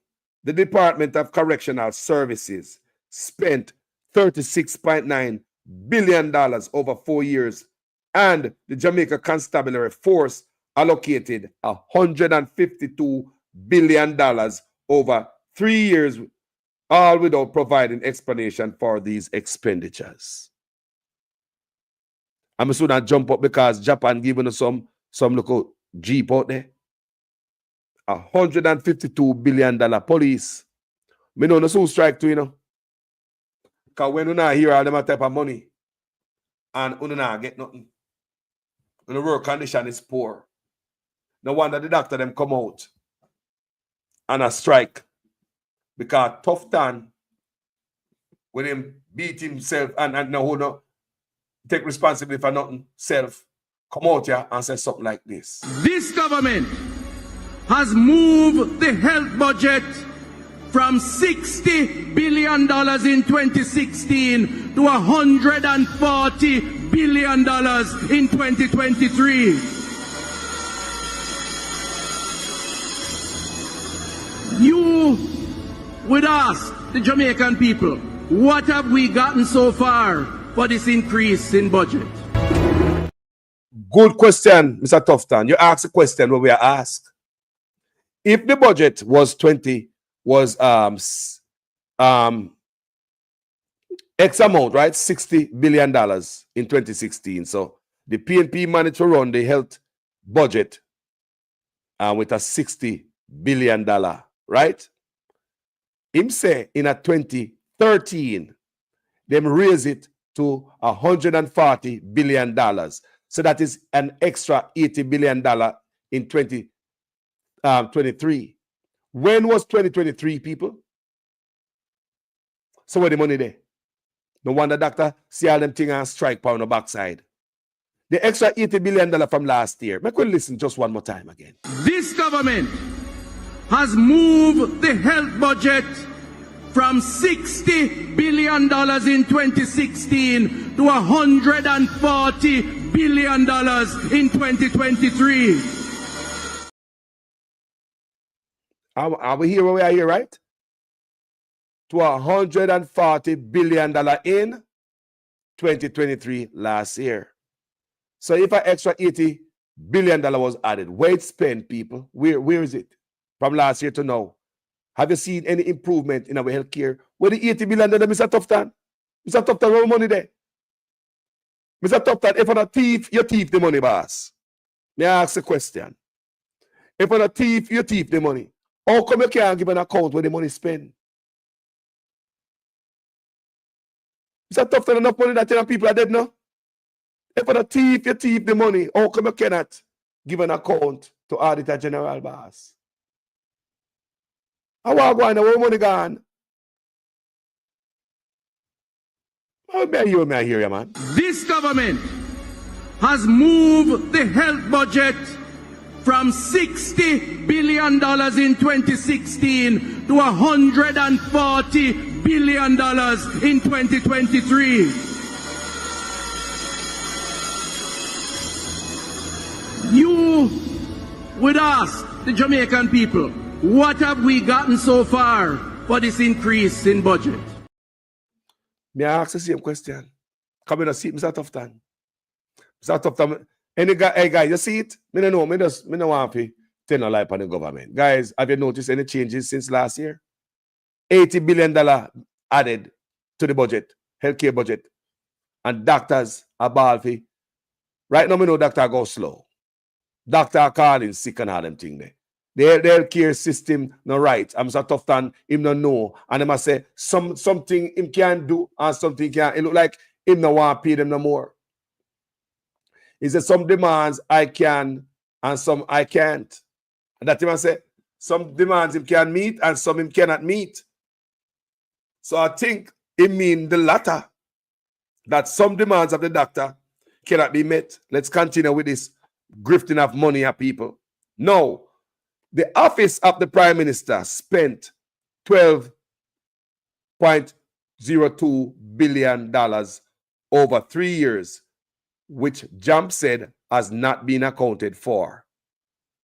the Department of Correctional Services spent $36.9 billion over 4 years, and the Jamaica Constabulary Force allocated $152 billion over 3 years, all without providing explanation for these expenditures. I'm soon gonna jump up because Japan giving us some local Jeep out there. $152 billion police. Me know no soon strike too, you know. Because when you not hear all them type of money and you not get nothing. and the work condition is poor. No wonder the doctor them come out on a strike because Tufton, when him beat himself and no take responsibility for nothing, self, come out here and say something like this. This government has moved the health budget from $60 billion in 2016 to $140 billion in 2023. You would ask the Jamaican people, what have we gotten so far for this increase in budget? Good question, Mr. Tufton. You asked a question where we are asked. If the budget was X amount, right? $60 billion in 2016. So the PNP managed to run the health budget with a $60 billion, right? Him say in a 2013, them raise it to $140 billion. So that is an extra $80 billion in 2023. When was 2023, people? So where the money there? No wonder doctor see all them things and strike pound on the backside. The extra $80 billion from last year. Make we listen just one more time again. This government has moved the health budget from $60 billion in 2016 to $140 billion in 2023. Are we here where we are here, right? To $140 billion in 2023 last year. So if an extra $80 billion was added, where it spent, people? Where is it? From last year to now. Have you seen any improvement in our healthcare? Where the $80 billion, Mr. Tufton? Mr. Tufton, where money there? Mr. Tufton, if on a thief, you thief the money, boss. May I ask a question? If on a thief, you thief the money. How come you can't give an account where the money spent? Mr. Tufton, enough money that people are dead now? If on a thief, you thief the money. How come you cannot give an account to Auditor General, boss? How are going? Where money gone? How may I hear you, man? This government has moved the health budget from $60 billion in 2016 to $140 billion in 2023. You would ask the Jamaican people, what have we gotten so far for this increase in budget? May I ask the same question? Come in and see it, Mr. Tufton. Mr. Tufton, any guy, hey guys, you see it? Me don't know. Me don't want to tell no lie on the government. Guys, have you noticed any changes since last year? $80 billion added to the budget, healthcare budget. And doctors are balfy. Right now, me know doctor go slow. Doctor are calling sick and all them things there. The healthcare system no right. I'm so Tufton, him no know. And they must say something him can do and something can't. It look like him no want to pay them no more. He said some demands I can and some I can't. And that him must say some demands him can meet and some him cannot meet. So I think it mean the latter. That some demands of the doctor cannot be met. Let's continue with this grifting of money at people. No. The office of the Prime Minister spent $12.02 billion over 3 years, which Jump said has not been accounted for.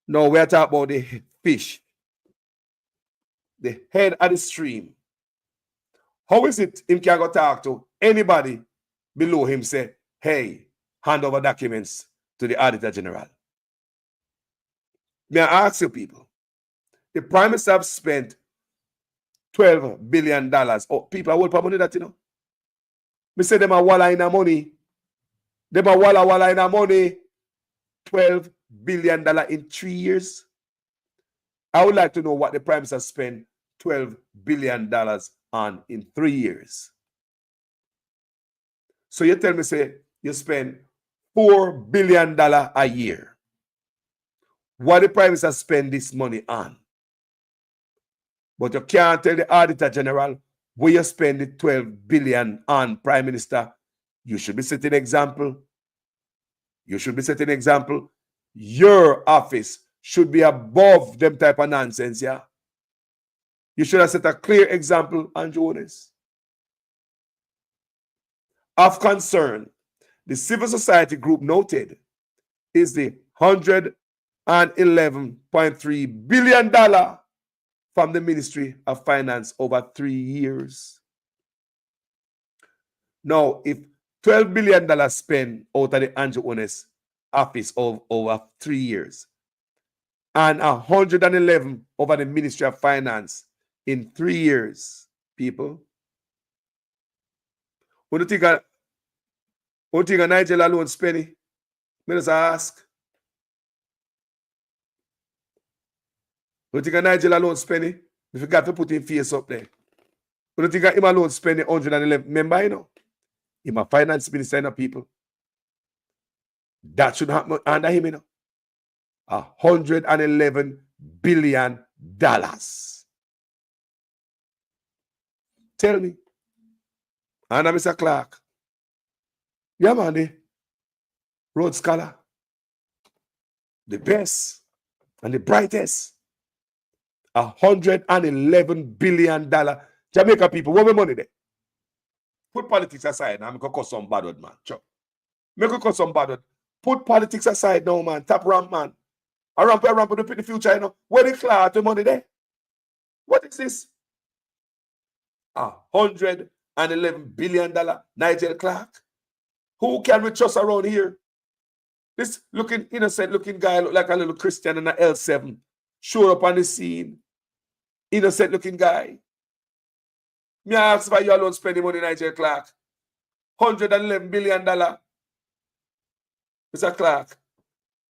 Now we're talking about the fish, the head of the stream. How is it him can go talk to anybody below him say, hey, hand over documents to the Auditor General? May I ask you people, the Prime Minister have spent $12 billion. Oh, people are worth money that, you know. Me say them are walla in money. Them are walla in money. $12 billion in 3 years. I would like to know what the Prime Minister spent $12 billion on in 3 years. So you tell me, say, you spend $4 billion a year. What the Prime Minister spend this money on? But you can't tell the Auditor General where you spend the $12 billion on, Prime Minister. You should be setting example. You should be setting example. Your office should be above them type of nonsense, yeah? You should have set a clear example on Jonas. Of concern, the civil society group noted is the $111.3 billion from the Ministry of Finance over 3 years. Now, if $12 billion spent out of the Andrew Ones office over 3 years, and 111 over the Ministry of Finance in 3 years, people, what do you think Nigel alone spending? Let us ask. What do you think Nigel alone spending? If you got to put his face up there. What do you think him alone spending 111? Remember, you know, he's a finance minister, you know, people. That should happen under him, you know. $111 billion. Tell me. And Mr. Clark. Yeah, man, the Rhodes Scholar. The best and the brightest. $111 billion. Jamaica people, what money there? Put politics aside now. I'm going to cut some bad word, man. Sure. Make cut some bad word. Put politics aside now, man. Tap ramp, man. A ramp to pick the future, you know. Where the cloud the money there? What is this? $111 billion. Nigel Clark. Who can we trust around here? This looking innocent looking guy look like a little Christian in an L7. Showed up on the scene. Innocent looking guy. Me ask why you alone spending money, Nigel Clark. $111 billion. Mr. Clark,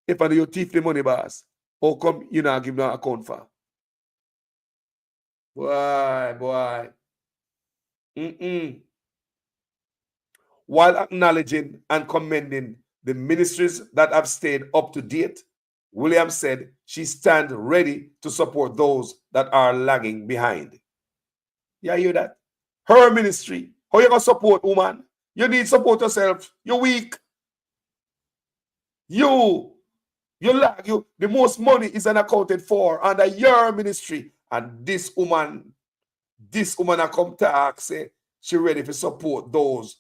if I do you thief the money, boss, how come you not give no account for? Boy. While acknowledging and commending the ministries that have stayed up to date, Williams said she stands ready to support those that are lagging behind. Yeah, you hear that? Her ministry. How you going to support, woman? You need support yourself. You're weak. You lag. The most money is unaccounted for under your ministry. And this woman has come to ask, say, she ready to support those,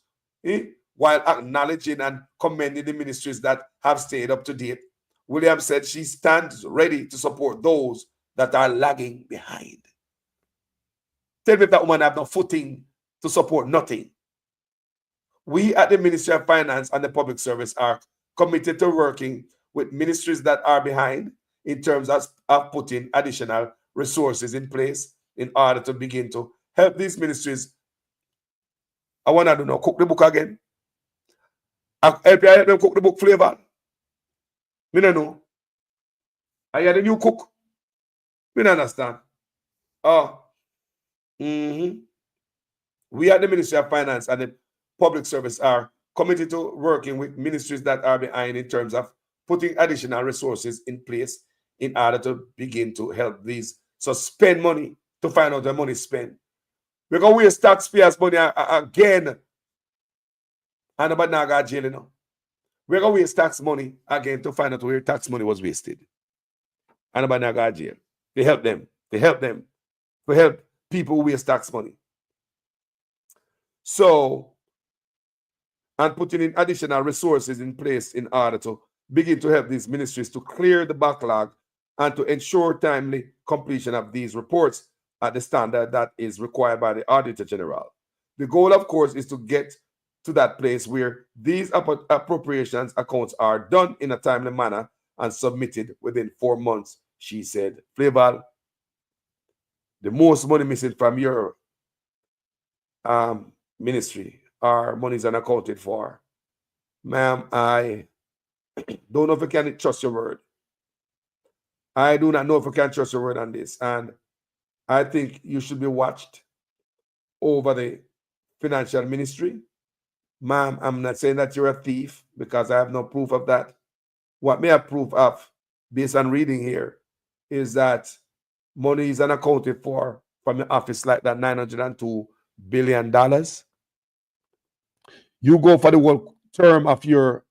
while acknowledging and commending the ministries that have stayed up to date. Williams said she stands ready to support those that are lagging behind. Tell me if that woman have no footing to support nothing. We at the Ministry of Finance and the Public Service are committed to working with ministries that are behind in terms of putting additional resources in place in order to begin to help these ministries. I want to cook the book again. Help them cook the book flavor. Me don't know. I hear the new cook. Me don't understand. We at the Ministry of Finance and the Public Service are committed to working with ministries that are behind in terms of putting additional resources in place in order to begin to help these. So spend money to find out the money spent. We're going to waste taxpayers' money again. And about now got jail, you know. We're going to waste tax money again to find out where tax money was wasted. And about now got jail. They help them. They help people who waste tax money. So, and putting in additional resources in place in order to begin to help these ministries to clear the backlog and to ensure timely completion of these reports at the standard that is required by the Auditor General. The goal, of course, is to get to that place where these appropriations accounts are done in a timely manner and submitted within 4 months, she said. Flaval, the most money missing from your ministry are monies unaccounted for. Ma'am, I don't know if I can trust your word. I do not know if I can trust your word on this. And I think you should be watched over the financial ministry Ma'am, I'm not saying that you're a thief because I have no proof of that. What may I have proof of, based on reading here, is that money is unaccounted for from the office like that $902 billion. You go for the whole term of your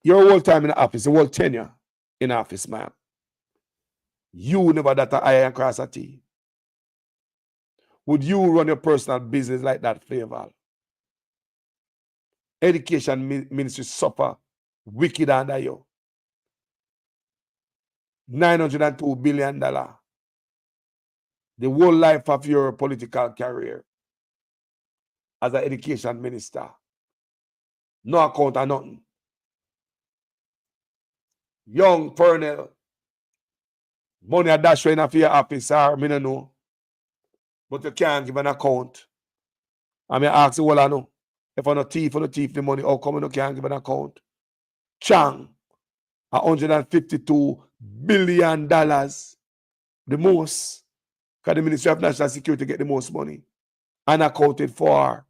whole time in the office, the whole tenure in office, ma'am. You never that I and cross a T. Would you run your personal business like that, Flavor? Education ministry suffer wicked under you. $902 billion. The whole life of your political career as an education minister. No account or nothing. Young Pernell, money a dash in for your office, sir, me no know. But you can't give an account. I mean, ask you what I know. If I'm not thief, the money, how come you can't give an account? Chang, $152 billion. The most. Because the Ministry of National Security get the most money. Unaccounted for.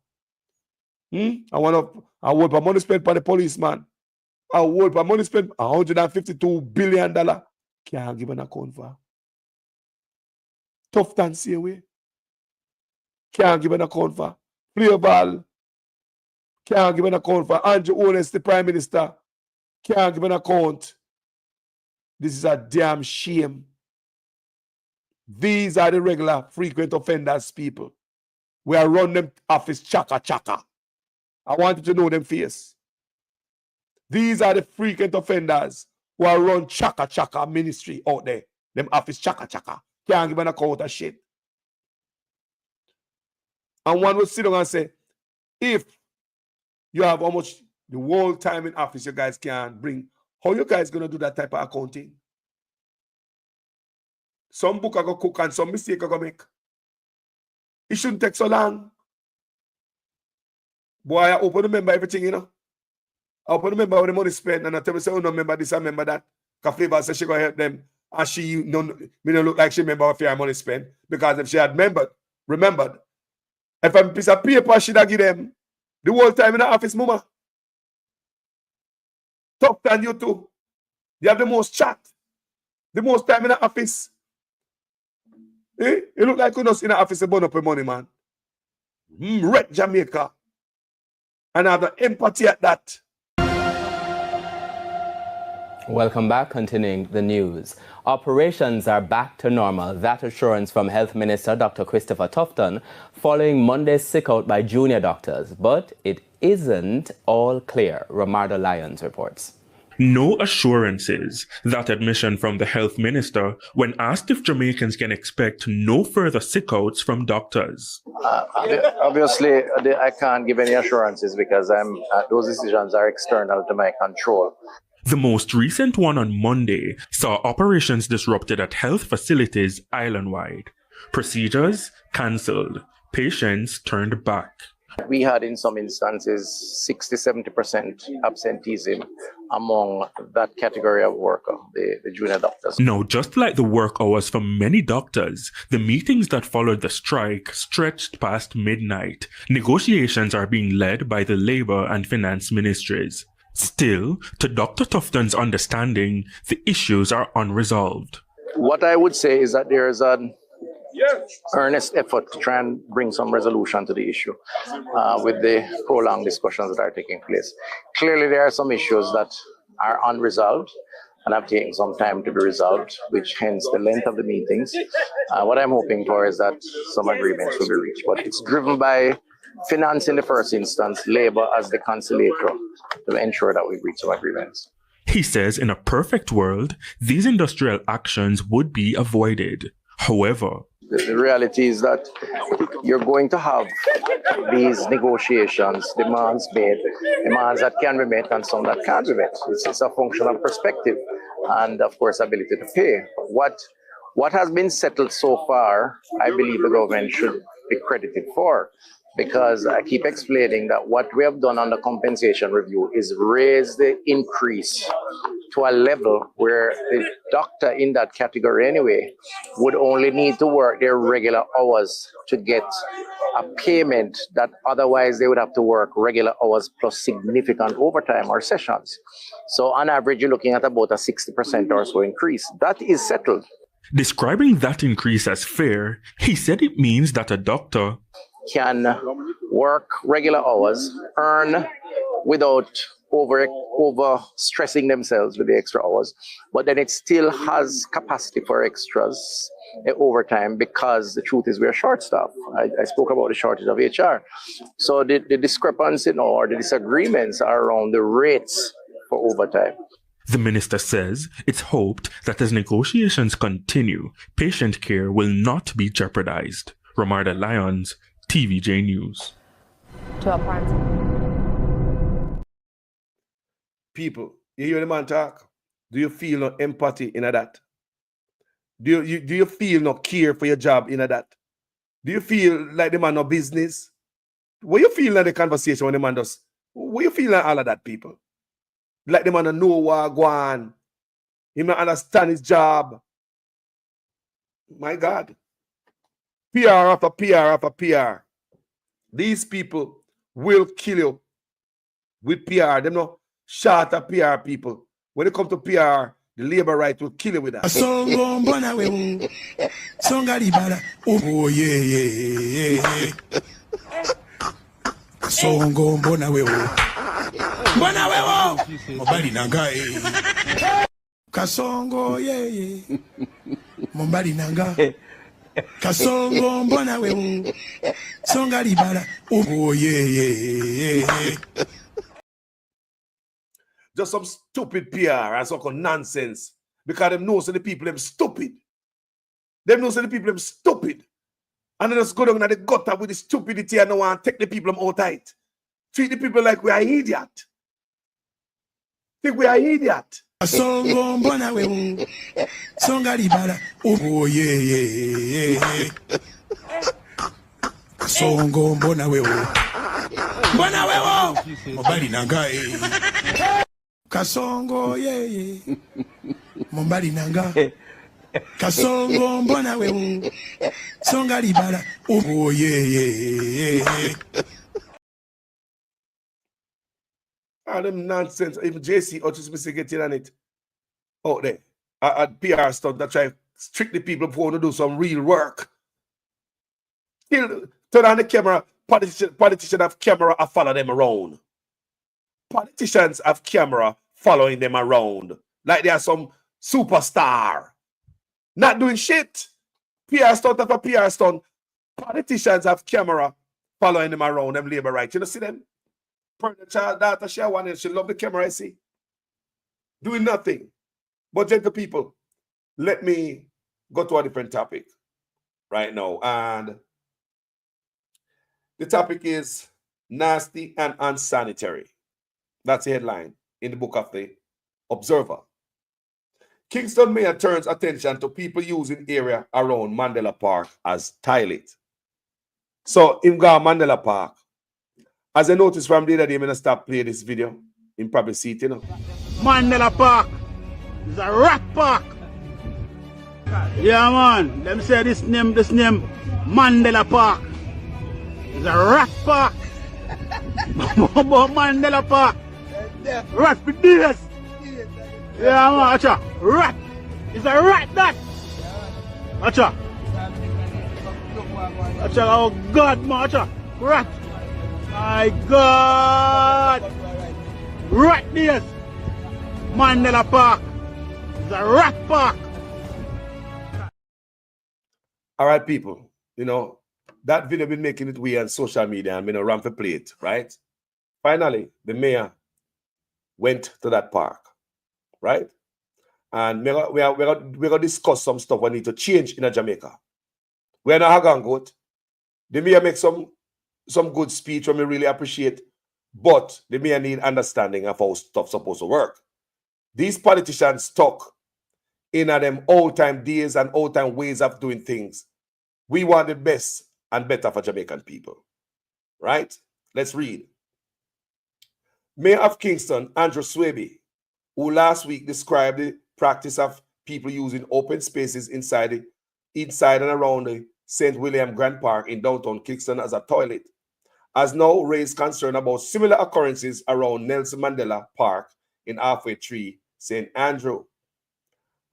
I want for money spent by the policeman. I want for money spent $152 billion. Can't give an account for. Tough than see away. Can't give an account for. Play ball. Can't give an account for. Andrew Owens, the Prime Minister. Can't give an account. This is a damn shame. These are the regular frequent offenders people. We are running them office chaka. I want you to know them face. These are the frequent offenders who are run chaka ministry out there. Them office chaka. Can't give an account of shit. And one will sit down and say, if you have how much the whole time in office you guys can bring, how you guys gonna do that type of accounting? Some book I go cook and some mistake I go make. It shouldn't take so long. Boy, I open remember everything, you know. I open remember how the money spent and I tell me say, oh no, remember this, I remember that. Because Flavor said she gonna help them. And she don't look like she remember how fair money spent. Because if she had remembered, if a piece of paper she'd have give them the whole time in the office, mama. Top than you two. You have the most chat. The most time in the office. Eh? You look like you don't in the office and burn up your money, man. Red Jamaica. And I have the empathy at that. Welcome back. Continuing the news. Operations are back to normal. That assurance from Health Minister Dr. Christopher Tufton following Monday's sick-out by junior doctors. But it isn't all clear, Ramarda Lyons reports. No assurances. That admission from the health minister when asked if Jamaicans can expect no further sick-outs from doctors. Obviously, I can't give any assurances because those decisions are external to my control. The most recent one on Monday saw operations disrupted at health facilities island-wide. Procedures cancelled. Patients turned back. We had in some instances 60-70% absenteeism among that category of worker, the junior doctors. Now, just like the work hours for many doctors, the meetings that followed the strike stretched past midnight. Negotiations are being led by the Labour and Finance ministries. Still, to Dr. Tufton's understanding, the issues are unresolved. What I would say is that there is an earnest effort to try and bring some resolution to the issue with the prolonged discussions that are taking place. Clearly, there are some issues that are unresolved and have taken some time to be resolved, which hence the length of the meetings. What I'm hoping for is that some agreements will be reached, but it's driven by finance in the first instance, Labour as the conciliator to ensure that we reach some agreements. He says in a perfect world, these industrial actions would be avoided. However, the reality is that you're going to have these negotiations, demands made, demands that can be met and some that can't be met. It's a function of perspective and, of course, ability to pay. What has been settled so far, I believe the government should be credited for. because I keep explaining that what we have done on the compensation review is raise the increase to a level where the doctor in that category anyway would only need to work their regular hours to get a payment that otherwise they would have to work regular hours plus significant overtime or sessions. So on average, you're looking at about a 60% or so increase. That is settled. Describing that increase as fair, he said it means that a doctor can work regular hours, earn without over stressing themselves with the extra hours, but then it still has capacity for extras overtime, because the truth is we're short-staffed. I spoke about the shortage of HR. So the discrepancy or the disagreements are around the rates for overtime. The minister says it's hoped that as negotiations continue, patient care will not be jeopardized. Romarda Lyons, TVJ News. People, you hear the man talk? Do you feel no empathy in that? Do you feel no care for your job in that? Do you feel like the man no business? What you feel like the conversation when the man does? What you feel like all of that, people? Like the man no know what go on. He not understand his job. My God. PR after PR after PR. These people will kill you with PR. Them no shorter PR people. When it comes to PR, the labor right will kill you with that. Oh yeah. Songo mbona wewe. Mbona wewe. Mobali nanga Kasongo yeah. Mobali nanga. Kasongo mbona wewe. Songa libala. Oh yeah. Just some stupid PR and some nonsense. Because them know so the people them stupid. Them know so the people them stupid. And they just go down and they got up with the stupidity and no one take the people them out tight. Treat the people like we are idiot. Think we are idiot. Songo mbona wewe. Songa libala. Oh yeah. Songo mbona wewe. Mbona wewe. Mobali nanga Kasongo yeah. Mombali nanga. Kasongo mbona wewe. Songa libala. Oh yeah. All them nonsense. Even JC or just Mr. getting on it out there. At PR stuff that try to trick the people who want to do some real work. Turn on the camera. Politicians have camera and follow them around. Politicians have camera following them around like they are some superstar. Not doing shit. PR stunt after PR stunt. Politicians have camera following them around, them labor rights. You know, see them? The child daughter, she one and she love the camera, I see. Doing nothing. But gentle people, let me go to a different topic right now. And the topic is nasty and unsanitary. That's the headline in the book of the Observer. Kingston Mayor turns attention to people using area around Mandela Park as toilet. So in Mandela Park, as I noticed from the other day, I'm going to stop playing this video. You probably see it, you know. Mandela Park is a rat park. Yeah, man. Them say this name, Mandela Park. It's a rat park. Mandela Park. Rat for days. Yeah, man. Acha. Rat. It's a rat that. Acha. Acha. Oh, God, man. Acha. Rat. My God. Rat days. Mandela Park. It's a rat park. All right, people. You know, that video been making it way on social media and been a run for plate, right? Finally, the mayor went to that park, right? And we're going to discuss some stuff we need to change in Jamaica. We're not going to go. The mayor make some good speech which we really appreciate, but the mayor need understanding of how stuff's supposed to work. These politicians stuck in them old-time days and old-time ways of doing things. We want the best and better for Jamaican people. right? Let's read. Mayor of Kingston, Andrew Swaby, who last week described the practice of people using open spaces inside and around the St. William Grand Park in downtown Kingston as a toilet, has now raised concern about similar occurrences around Nelson Mandela Park in Halfway Tree, St. Andrew.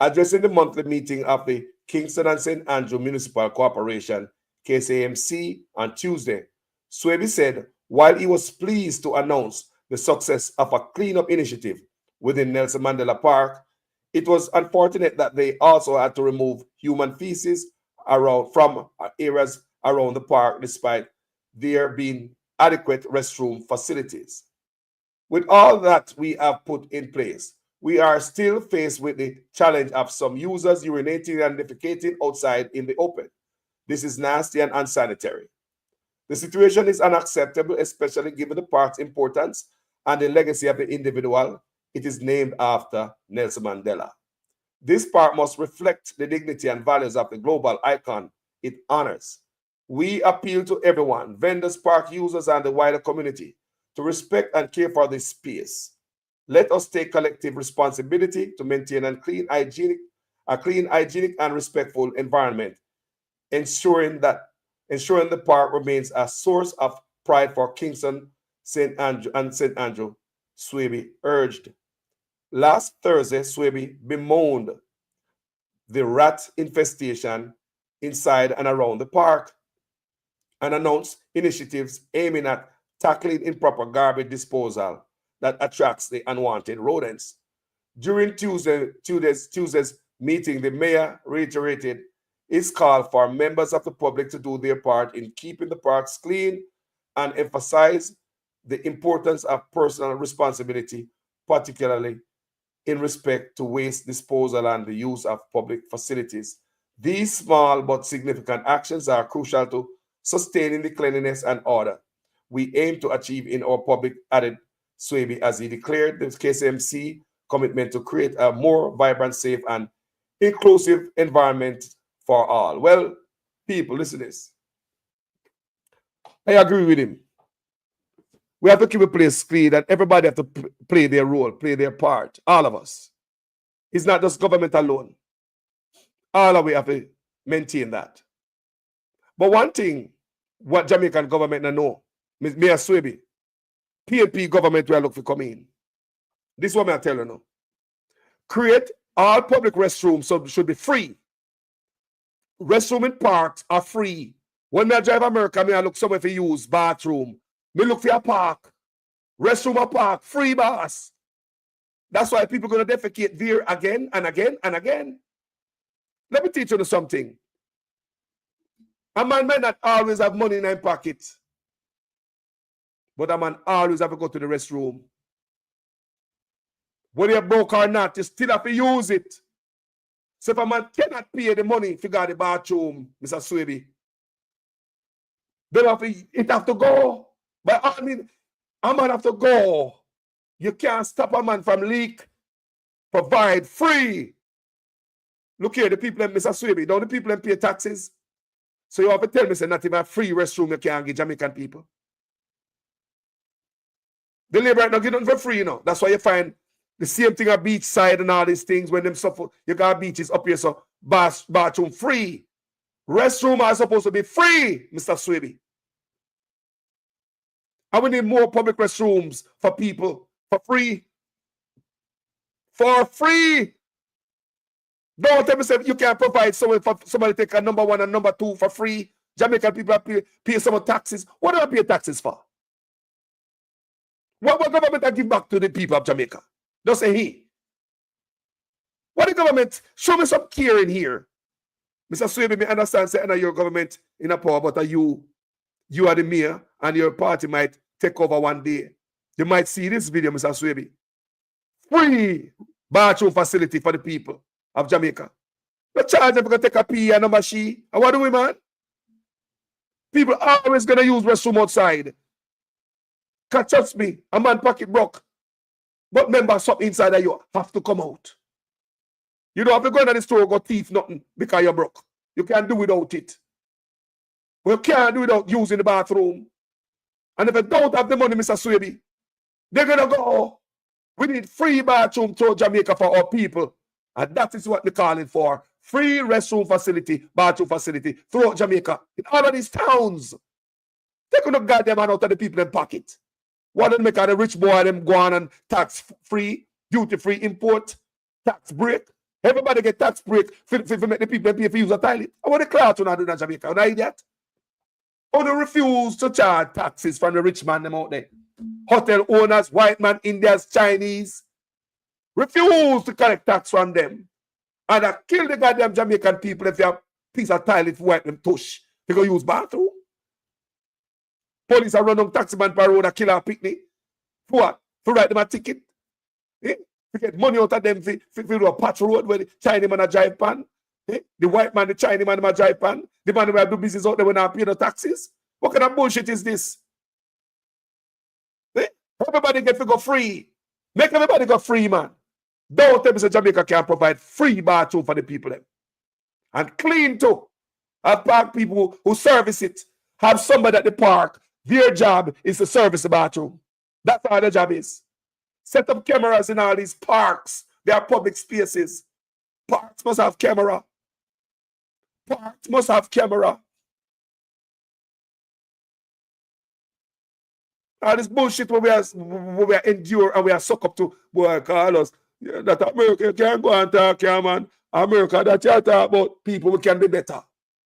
Addressing the monthly meeting of the Kingston and St. Andrew Municipal Corporation, KSAMC, on Tuesday, Swaby said while he was pleased to announce the success of a cleanup initiative within Nelson Mandela Park, it was unfortunate that they also had to remove human feces from areas around the park despite there being adequate restroom facilities. With all that we have put in place, we are still faced with the challenge of some users urinating and defecating outside in the open. This is nasty and unsanitary. The situation is unacceptable, especially given the park's importance and the legacy of the individual it is named after, Nelson Mandela. This park must reflect the dignity and values of the global icon it honors. We appeal to everyone, vendors, park users, and the wider community, to respect and care for this space. Let us take collective responsibility to maintain a clean, hygienic, and respectful environment, ensuring the park remains a source of pride for Kingston, St. Andrew, Swaby urged. Last Thursday, Swaby bemoaned the rat infestation inside and around the park and announced initiatives aiming at tackling improper garbage disposal that attracts the unwanted rodents. During Tuesday's meeting, the mayor reiterated his call for members of the public to do their part in keeping the parks clean and emphasized the importance of personal responsibility, particularly in respect to waste disposal and the use of public facilities. These small but significant actions are crucial to sustaining the cleanliness and order we aim to achieve in our public, added Swaby, as he declared the KSMC commitment to create a more vibrant, safe, and inclusive environment for all. Well, people, listen to this. I agree with him. We have to keep a place clean, and everybody have to play their role, play their part. All of us. It's not just government alone. All of we have to maintain that. But one thing, what Jamaican government know, Mayor Swaby, PNP government will look for come in. This is what I tell you now. Create all public restrooms should be free. Restroom in parks are free. When I drive America, I look somewhere for use bathroom. Me look for a park. Restroom or park, free boss. That's why people gonna defecate there again and again and again. Let me teach you something. A man may not always have money in his pocket, but a man always have to go to the restroom. Whether you're broke or not, you still have to use it. So if a man cannot pay the money to go to the bathroom, Mr. Swaby, it have to go. But I mean, a man have to go. You can't stop a man from leak. Provide free. Look here, the people in Mr. Swaby, don't the people in pay taxes? So you have to tell me, say, not even a free restroom you can't give Jamaican people. The labor don't get nothing for free, you know. That's why you find the same thing at beach side and all these things when them suffer. You got beaches up here, so bathroom free. Restroom are supposed to be free, Mr. Swaby. And we need more public restrooms for people for free. For free. Don't tell me say you can't provide someone for somebody take a number 1 and number 2 for free. Jamaican people pay some taxes. What do I pay taxes for? What government I give back to the people of Jamaica? Don't say he. What the government? Show me some care in here. Mr. Swaby, me understand say your government in a power, but you are the mayor and your party might take over one day. You might see this video, Mr. Swaby. Free bathroom facility for the people of Jamaica. No charge them to take a pee and a machine. And what do we, man? People are always going to use restroom outside. Because trust me, a man pocket broke. But remember, something inside of you have to come out. You don't have to go into the store and go thief nothing because you're broke. You can't do without it. You can't do without using the bathroom. And if they don't have the money, Mr. Swaby, they're going to go, we need free bathroom to Jamaica for our people. And that is what they're calling for. Free restroom facility, bathroom facility throughout Jamaica. In all of these towns. They could not guide them out of the people in pocket. Why don't make the rich boy them go on and tax-free, duty-free import, tax break? Everybody get tax break for make the people pay for use a toilet. I want the clout to not do that in Jamaica. Are you idiot? Or they refuse to charge taxes from the rich man them out there. Hotel owners, white man, Indians, Chinese, refuse to collect tax from them. And I kill the goddamn Jamaican people if you have a piece of toilet for wipe them tush. They go use bathroom. Police are running on taxi man per road and kill our picnic. For what? For write them a ticket. Eh? To get money out of them for do a patch road where the Chinese man a drive pan. Eh? The white man, the Chinese man a drive pan. The man who do business out there when not pay no taxes. What kind of bullshit is this? Eh? Everybody get to go free. Make everybody go free, man. Don't tell me that Jamaica can provide free bathroom for the people them. And clean too. Have park people who service it. Have somebody at the park. Their job is to service the bathroom. That's all their job is. Set up cameras in all these parks. They are public spaces. Parks must have camera. Parks must have camera. All this bullshit where we are endure and we are suck up to, boy, Carlos. Yeah, that America can't go and talk here, man. America, that you talk about people who can be better.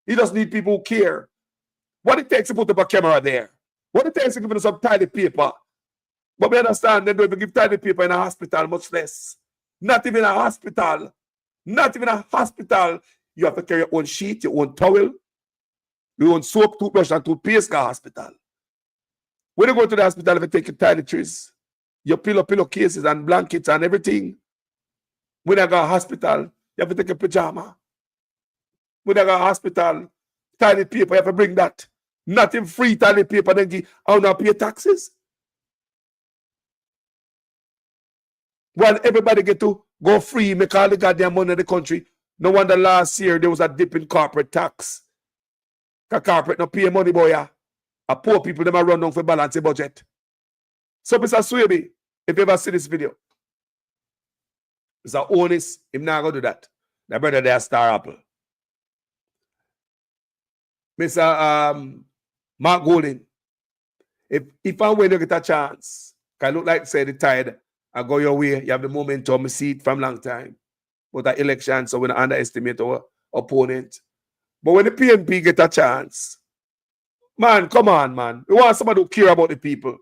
He just need people who care. What it takes to put up a camera there? What it takes to give them some tidy paper? But we understand they don't even give tidy paper in a hospital, much less. Not even a hospital. Not even a hospital. You have to carry your own sheet, your own towel, your own soap, toothbrush, and toothpaste in a hospital. When you go to the hospital, if you take your toiletries, your pillowcases and blankets and everything, when you go to a hospital, you have to take a pajama. When you go to a hospital, toilet paper, you have to bring that. Not in free toilet paper, then give, I don't pay taxes. While everybody get to go free, make all the goddamn money in the country. No wonder last year there was a dip in corporate tax. Because corporate no pay money, boy. Yeah. A poor people, them are run down for balance the budget. So, Mr. Swaby, if you ever see this video, Mr. Onis, him not going to do that. The brother there, Star Apple. Mr. Mark Golden, if and when you get a chance, can look like say the tide and go your way, you have the momentum, I see it from long time. But the election, so we don't underestimate our opponent. But when the PNP get a chance, man, come on, man. We want somebody who care about the people.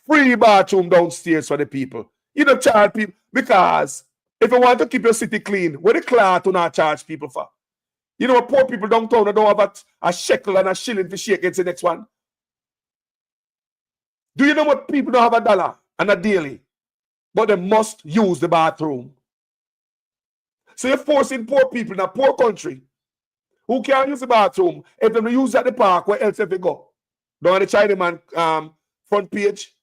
Free bathroom downstairs for the people. You don't charge people, because if you want to keep your city clean, what the cloth do not charge people for? You know, poor people downtown don't have a shekel and a shilling to shake against the next one. Do you know what people don't have $1 and a daily? But they must use the bathroom. So you're forcing poor people in a poor country who can't use the bathroom. If they use at the park, where else if they go? Down on the Chinaman front page.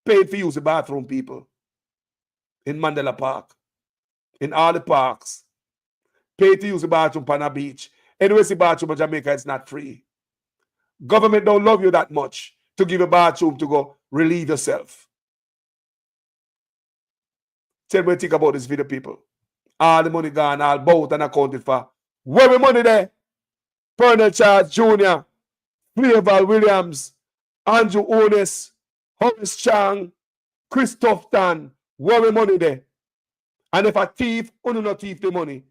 Paid for use the bathroom, people. In Mandela Park. In all the parks. Pay to use the bathroom on a beach. Anyway, the bathroom in Jamaica is not free. Government don't love you that much to give a bathroom to go relieve yourself. Tell me what you think about this video, people. All the money gone, all bought and accounted for. Where the money there? Pernell Charles Jr., Flavel Williams, Andrew Onis, Horace Chang, Chris Tufton. Where the money there? And if a thief, only not thief the money,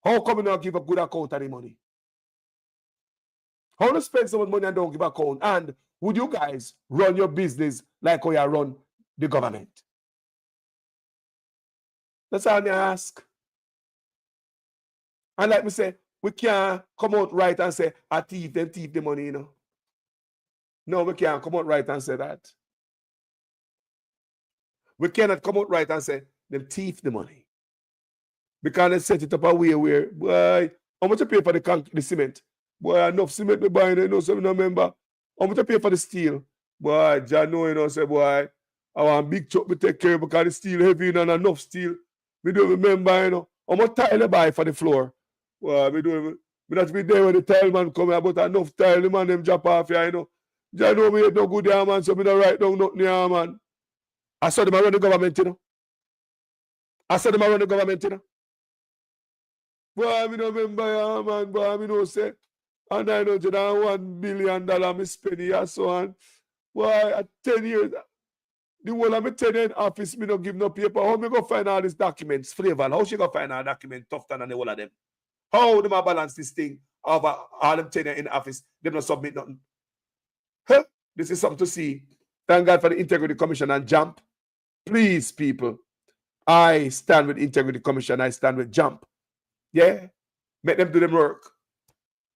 how come you not give a good account of the money? How do you spend so much money and don't give account? And would you guys run your business like how you run the government? That's all I ask. And like me say, we can't come out right and say, a thief, them thief the money, you know. No, we can't come out right and say that. We cannot come out right and say, them thief the money. Because they set it up a way where, boy, how much you pay for the cement? Boy, enough cement we buy, you know, so we don't remember. How much you pay for the steel? Boy, John know, you know, say, boy, I want a big truck to take care of because the steel heavy and enough steel. We don't remember, you know. How much tile you buy for the floor? Boy, we don't even, Me not be there when the tile man come here, but enough tile, the man them drop off here, you know. You know me ain't no good there, man, so me don't write down nothing here, man. I saw them around the government, you know. I saw them around the government, you know. Boy, I don't remember, yeah, man, boy, I don't say. And $901 billion me spend here, so on. Boy, at 10 years, the whole of me 10 years in office, me don't give no paper. How me go find all these documents, Flavor? How she go find all documents, Tufton and the whole of them? How them balance this thing over all them 10 years in office? Them not submit nothing. Huh? This is something to see. Thank God for the Integrity Commission and JAMP. Please, people, I stand with Integrity Commission. I stand with JAMP. Yeah? Make them do them work.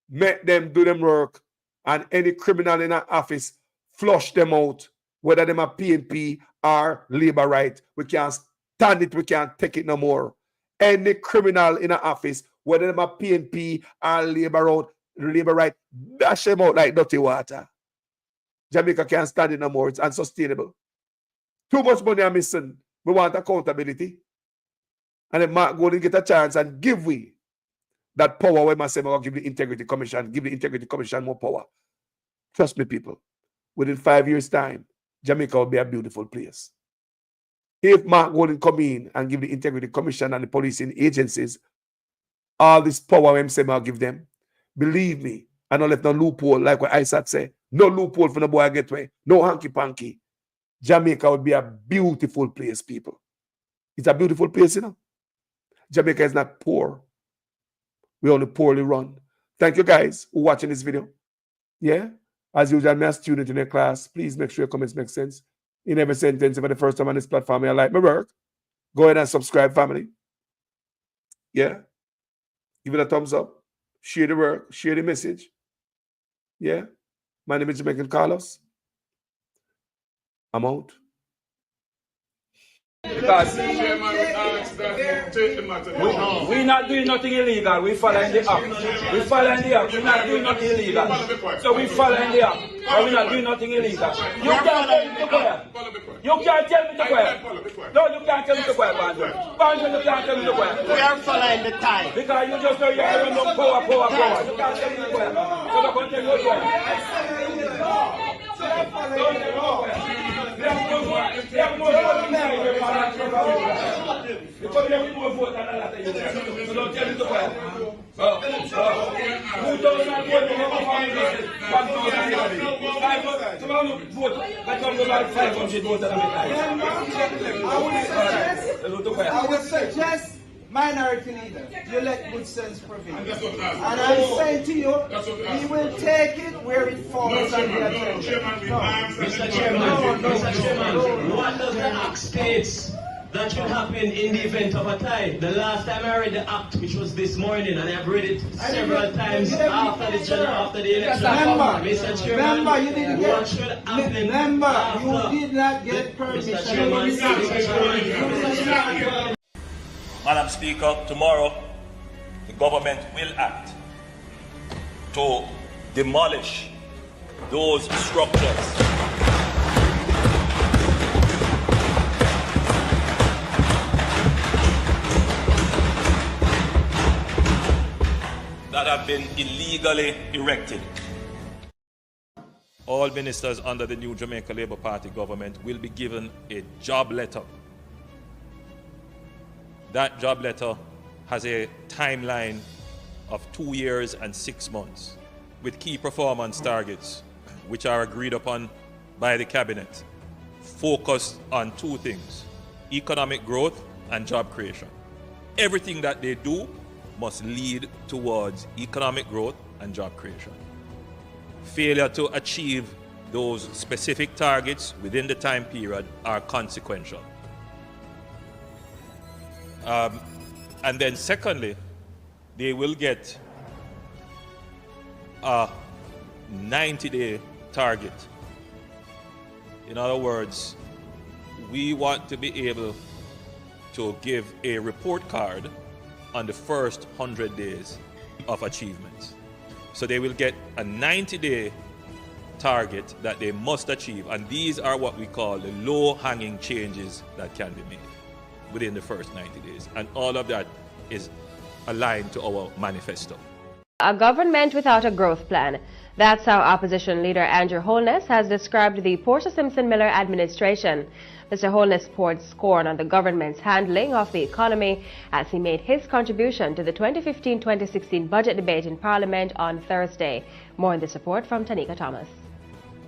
Make them do them work. And any criminal in our office, flush them out. Whether them are PNP or labor right. We can't stand it. We can't take it no more. Any criminal in our office, whether them are PNP or labor right, dash them out like dirty water. Jamaica can't stand it no more. It's unsustainable. Too much money are missing. We want accountability. And then Mark Golden get a chance and give we that power when I say I'll give the Integrity Commission, give the Integrity Commission more power. Trust me, people. Within 5 years' time, Jamaica will be a beautiful place. If Mark Golden come in and give the Integrity Commission and the policing agencies all this power when say I'll give them, believe me, I don't let no loophole like what Isaac say. No loophole for the boy get way. No hanky-panky. Jamaica would be a beautiful place, people. It's a beautiful place, you know. Jamaica is not poor. We only poorly run. Thank you guys who watching this video. Yeah? As usual, I'm a student in a class. Please make sure your comments make sense. In every sentence, for the first time on this platform, I like my work. Go ahead and subscribe, family. Yeah? Give it a thumbs up. Share the work. Share the message. Yeah? My name is Jamaican Carlos. I'm out. Because we're not doing nothing illegal. We're following the act. We're following the act. We're not doing nothing illegal. So we're following the act. But we're not doing nothing illegal. You can't tell me to quiet. You can't tell me to quiet. No, you can't tell me to quiet, Banjo. Banjo, you can't tell me to quiet. We are following the time. Because you just know you're running on power. You can't tell me to quiet. So I'm going to tell you to quiet. I would suggest minority leader, you let good sense prevail. And I'm saying to you, we will take it where it falls on the agenda. Mr. Chairman, what does the Act states that should happen in the event of a tie? The last time I read the Act, which was this morning, and I've read it several times after the election. Mr. Chairman, what should happen? Remember, you did not get permission. Mr. Chairman. Madam Speaker, tomorrow the government will act to demolish those structures that have been illegally erected. All ministers under the new Jamaica Labour Party government will be given a job letter. That job letter has a timeline of 2 years and 6 months with key performance targets which are agreed upon by the cabinet, focused on two things: economic growth and job creation. Everything that they do must lead towards economic growth and job creation. Failure to achieve those specific targets within the time period are consequential. And then secondly, they will get a 90-day target. In other words, we want to be able to give a report card on the first 100 days of achievements. So they will get a 90-day target that they must achieve, and these are what we call the low-hanging changes that can be made within the first 90 days. And all of that is aligned to our manifesto. A government without a growth plan. That's how opposition leader Andrew Holness has described the Portia Simpson Miller administration. Mr. Holness poured scorn on the government's handling of the economy as he made his contribution to the 2015-2016 budget debate in Parliament on Thursday. More in this report from Tanika Thomas.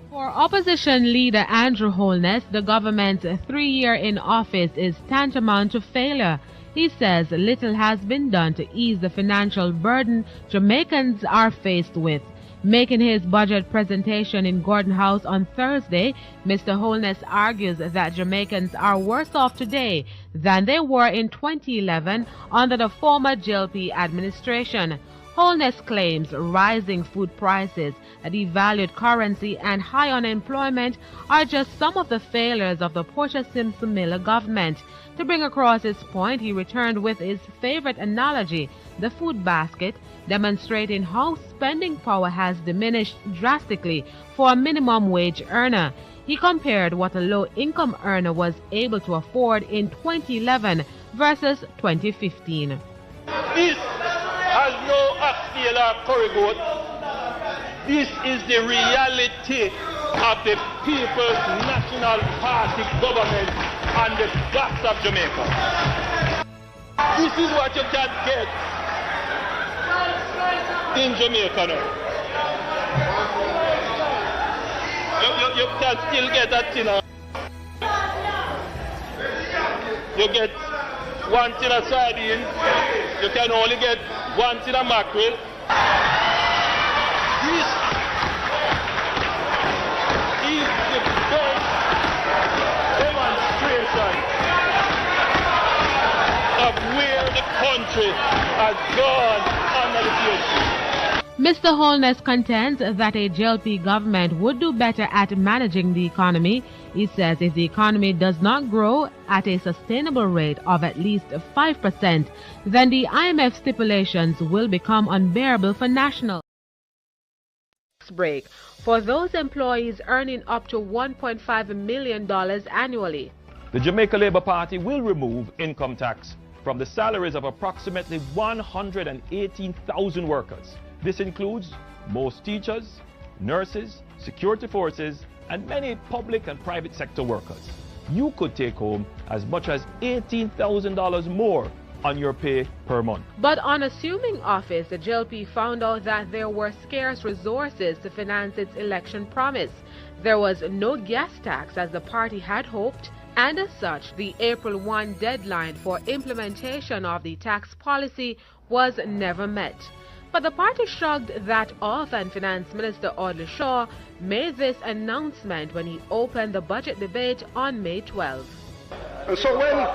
For opposition leader Andrew Holness, the government's 3-year in office is tantamount to failure. He says little has been done to ease the financial burden Jamaicans are faced with. Making his budget presentation in Gordon House on Thursday, Mr. Holness argues that Jamaicans are worse off today than they were in 2011 under the former JLP administration. Holness claims rising food prices, a devalued currency, and high unemployment are just some of the failures of the Portia Simpson Miller government. To bring across his point, he returned with his favorite analogy, the food basket, demonstrating how spending power has diminished drastically for a minimum wage earner. He compared what a low-income earner was able to afford in 2011 versus 2015. This has no oxtail or curry goat. This is the reality of the People's National Party government and the backs of Jamaica. This is what you can get in Jamaica now. You can still get that tin. You get 1 tin of sardine. You can only get 1 tin of mackerel. This is the best demonstration of where the country has gone under the PhD. Mr. Holness contends that a JLP government would do better at managing the economy. He says if the economy does not grow at a sustainable rate of at least 5%, then the IMF stipulations will become unbearable for national break for those employees earning up to $1.5 million annually. The Jamaica Labour Party will remove income tax from the salaries of approximately 118,000 workers. This includes most teachers, nurses, security forces, and many public and private sector workers. You could take home as much as $18,000 more on your pay per month. But on assuming office, the JLP found out that there were scarce resources to finance its election promise. There was no gas tax as the party had hoped, and as such, the April 1 deadline for implementation of the tax policy was never met. But the party shrugged that off, and Finance Minister Audley Shaw made this announcement when he opened the budget debate on May 12. And so when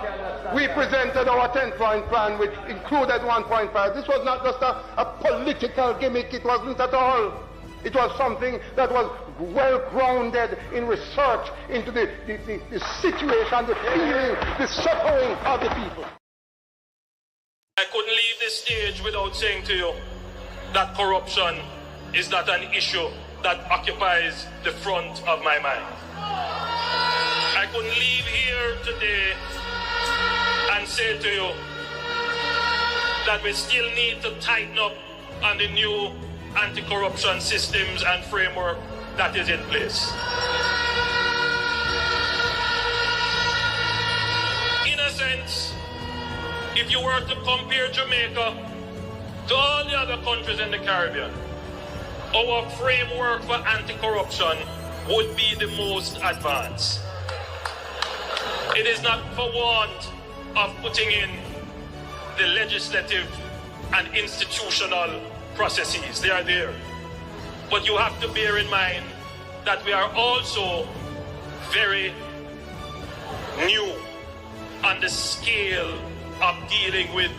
we presented our 10-point plan, which included 1.5, this was not just a political gimmick. It wasn't at all. It was something that was well grounded in research into the situation, the feeling, the suffering of the people. I couldn't leave this stage without saying to you that corruption is not an issue that occupies the front of my mind. I couldn't leave here today and say to you that we still need to tighten up on the new anti-corruption systems and framework that is in place. In a sense, if you were to compare Jamaica to all the other countries in the Caribbean, our framework for anti-corruption would be the most advanced. It is not for want of putting in the legislative and institutional processes. They are there. But you have to bear in mind that we are also very new on the scale of dealing with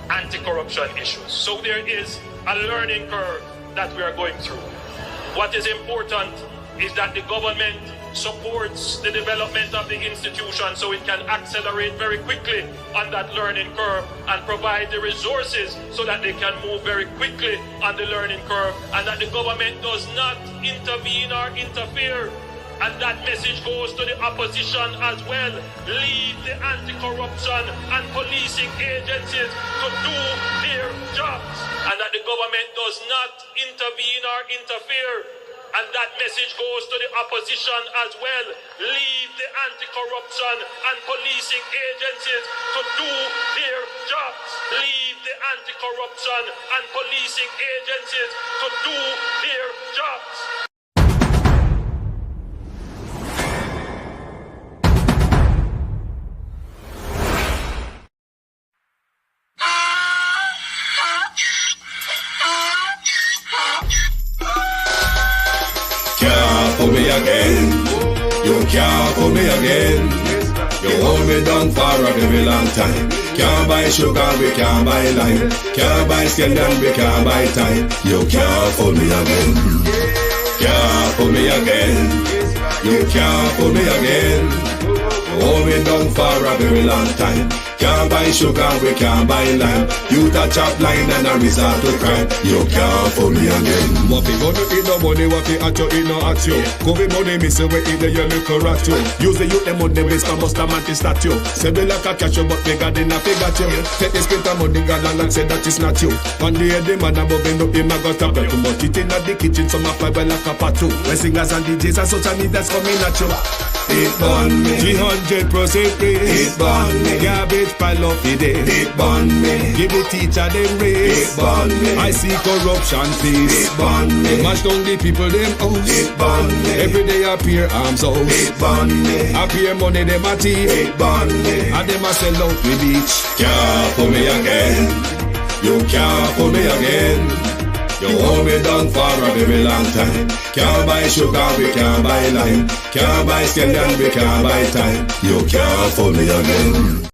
anti-corruption issues. So there is a learning curve that we are going through. What is important is that the government supports the development of the institution so it can accelerate very quickly on that learning curve and provide the resources so that they can move very quickly on the learning curve, and that the government does not intervene or interfere And that message goes to the opposition as well. Leave the anti-corruption and policing agencies to do their jobs. And that the government does not intervene or interfere. And that message goes to the opposition as well. Leave the anti-corruption and policing agencies to do their jobs. Leave the anti-corruption and policing agencies to do their jobs. Can't pull me again. You can't pull me again. You hold me down for a very long time. Can't buy sugar, we can't buy lime. Can't buy scandal, we can't buy time. You can't pull me again. Can't pull me again. You can't pull me again. You hold me down for a very long time. Can't buy sugar, we can't buy lime. You touch up line and a resort to crime. You can't fool me again. What fi gonna eat no money, what fi at you, it no at you. Covid money, miss away in the little rat you. Use the youth, them money, miss for bust a mantis statue. Say me like a catch you, but bigger than a figure you. Take the spit of money, girl, and say that it's not you. One day the man above end up, him a got a bet. Too much it in the kitchen, some a fly well like a patu. When singers and DJs and social media's coming at you. It burn me. 300% raise. It burn me. Garbage pile up the day. It burn me. Give the teacher them raise. It burn me. I see corruption please. It burn me. Mash down the people them house. It burn me. Every day appear arms out. It burn me. Appear money them a thief. It burn me. And them a sell out with each. Can't pull me again. You can't pull me again. You hold me down for a very long time. Can't buy sugar, we can't buy lime. Can't buy scandal, we can't buy time. You can't fool me again.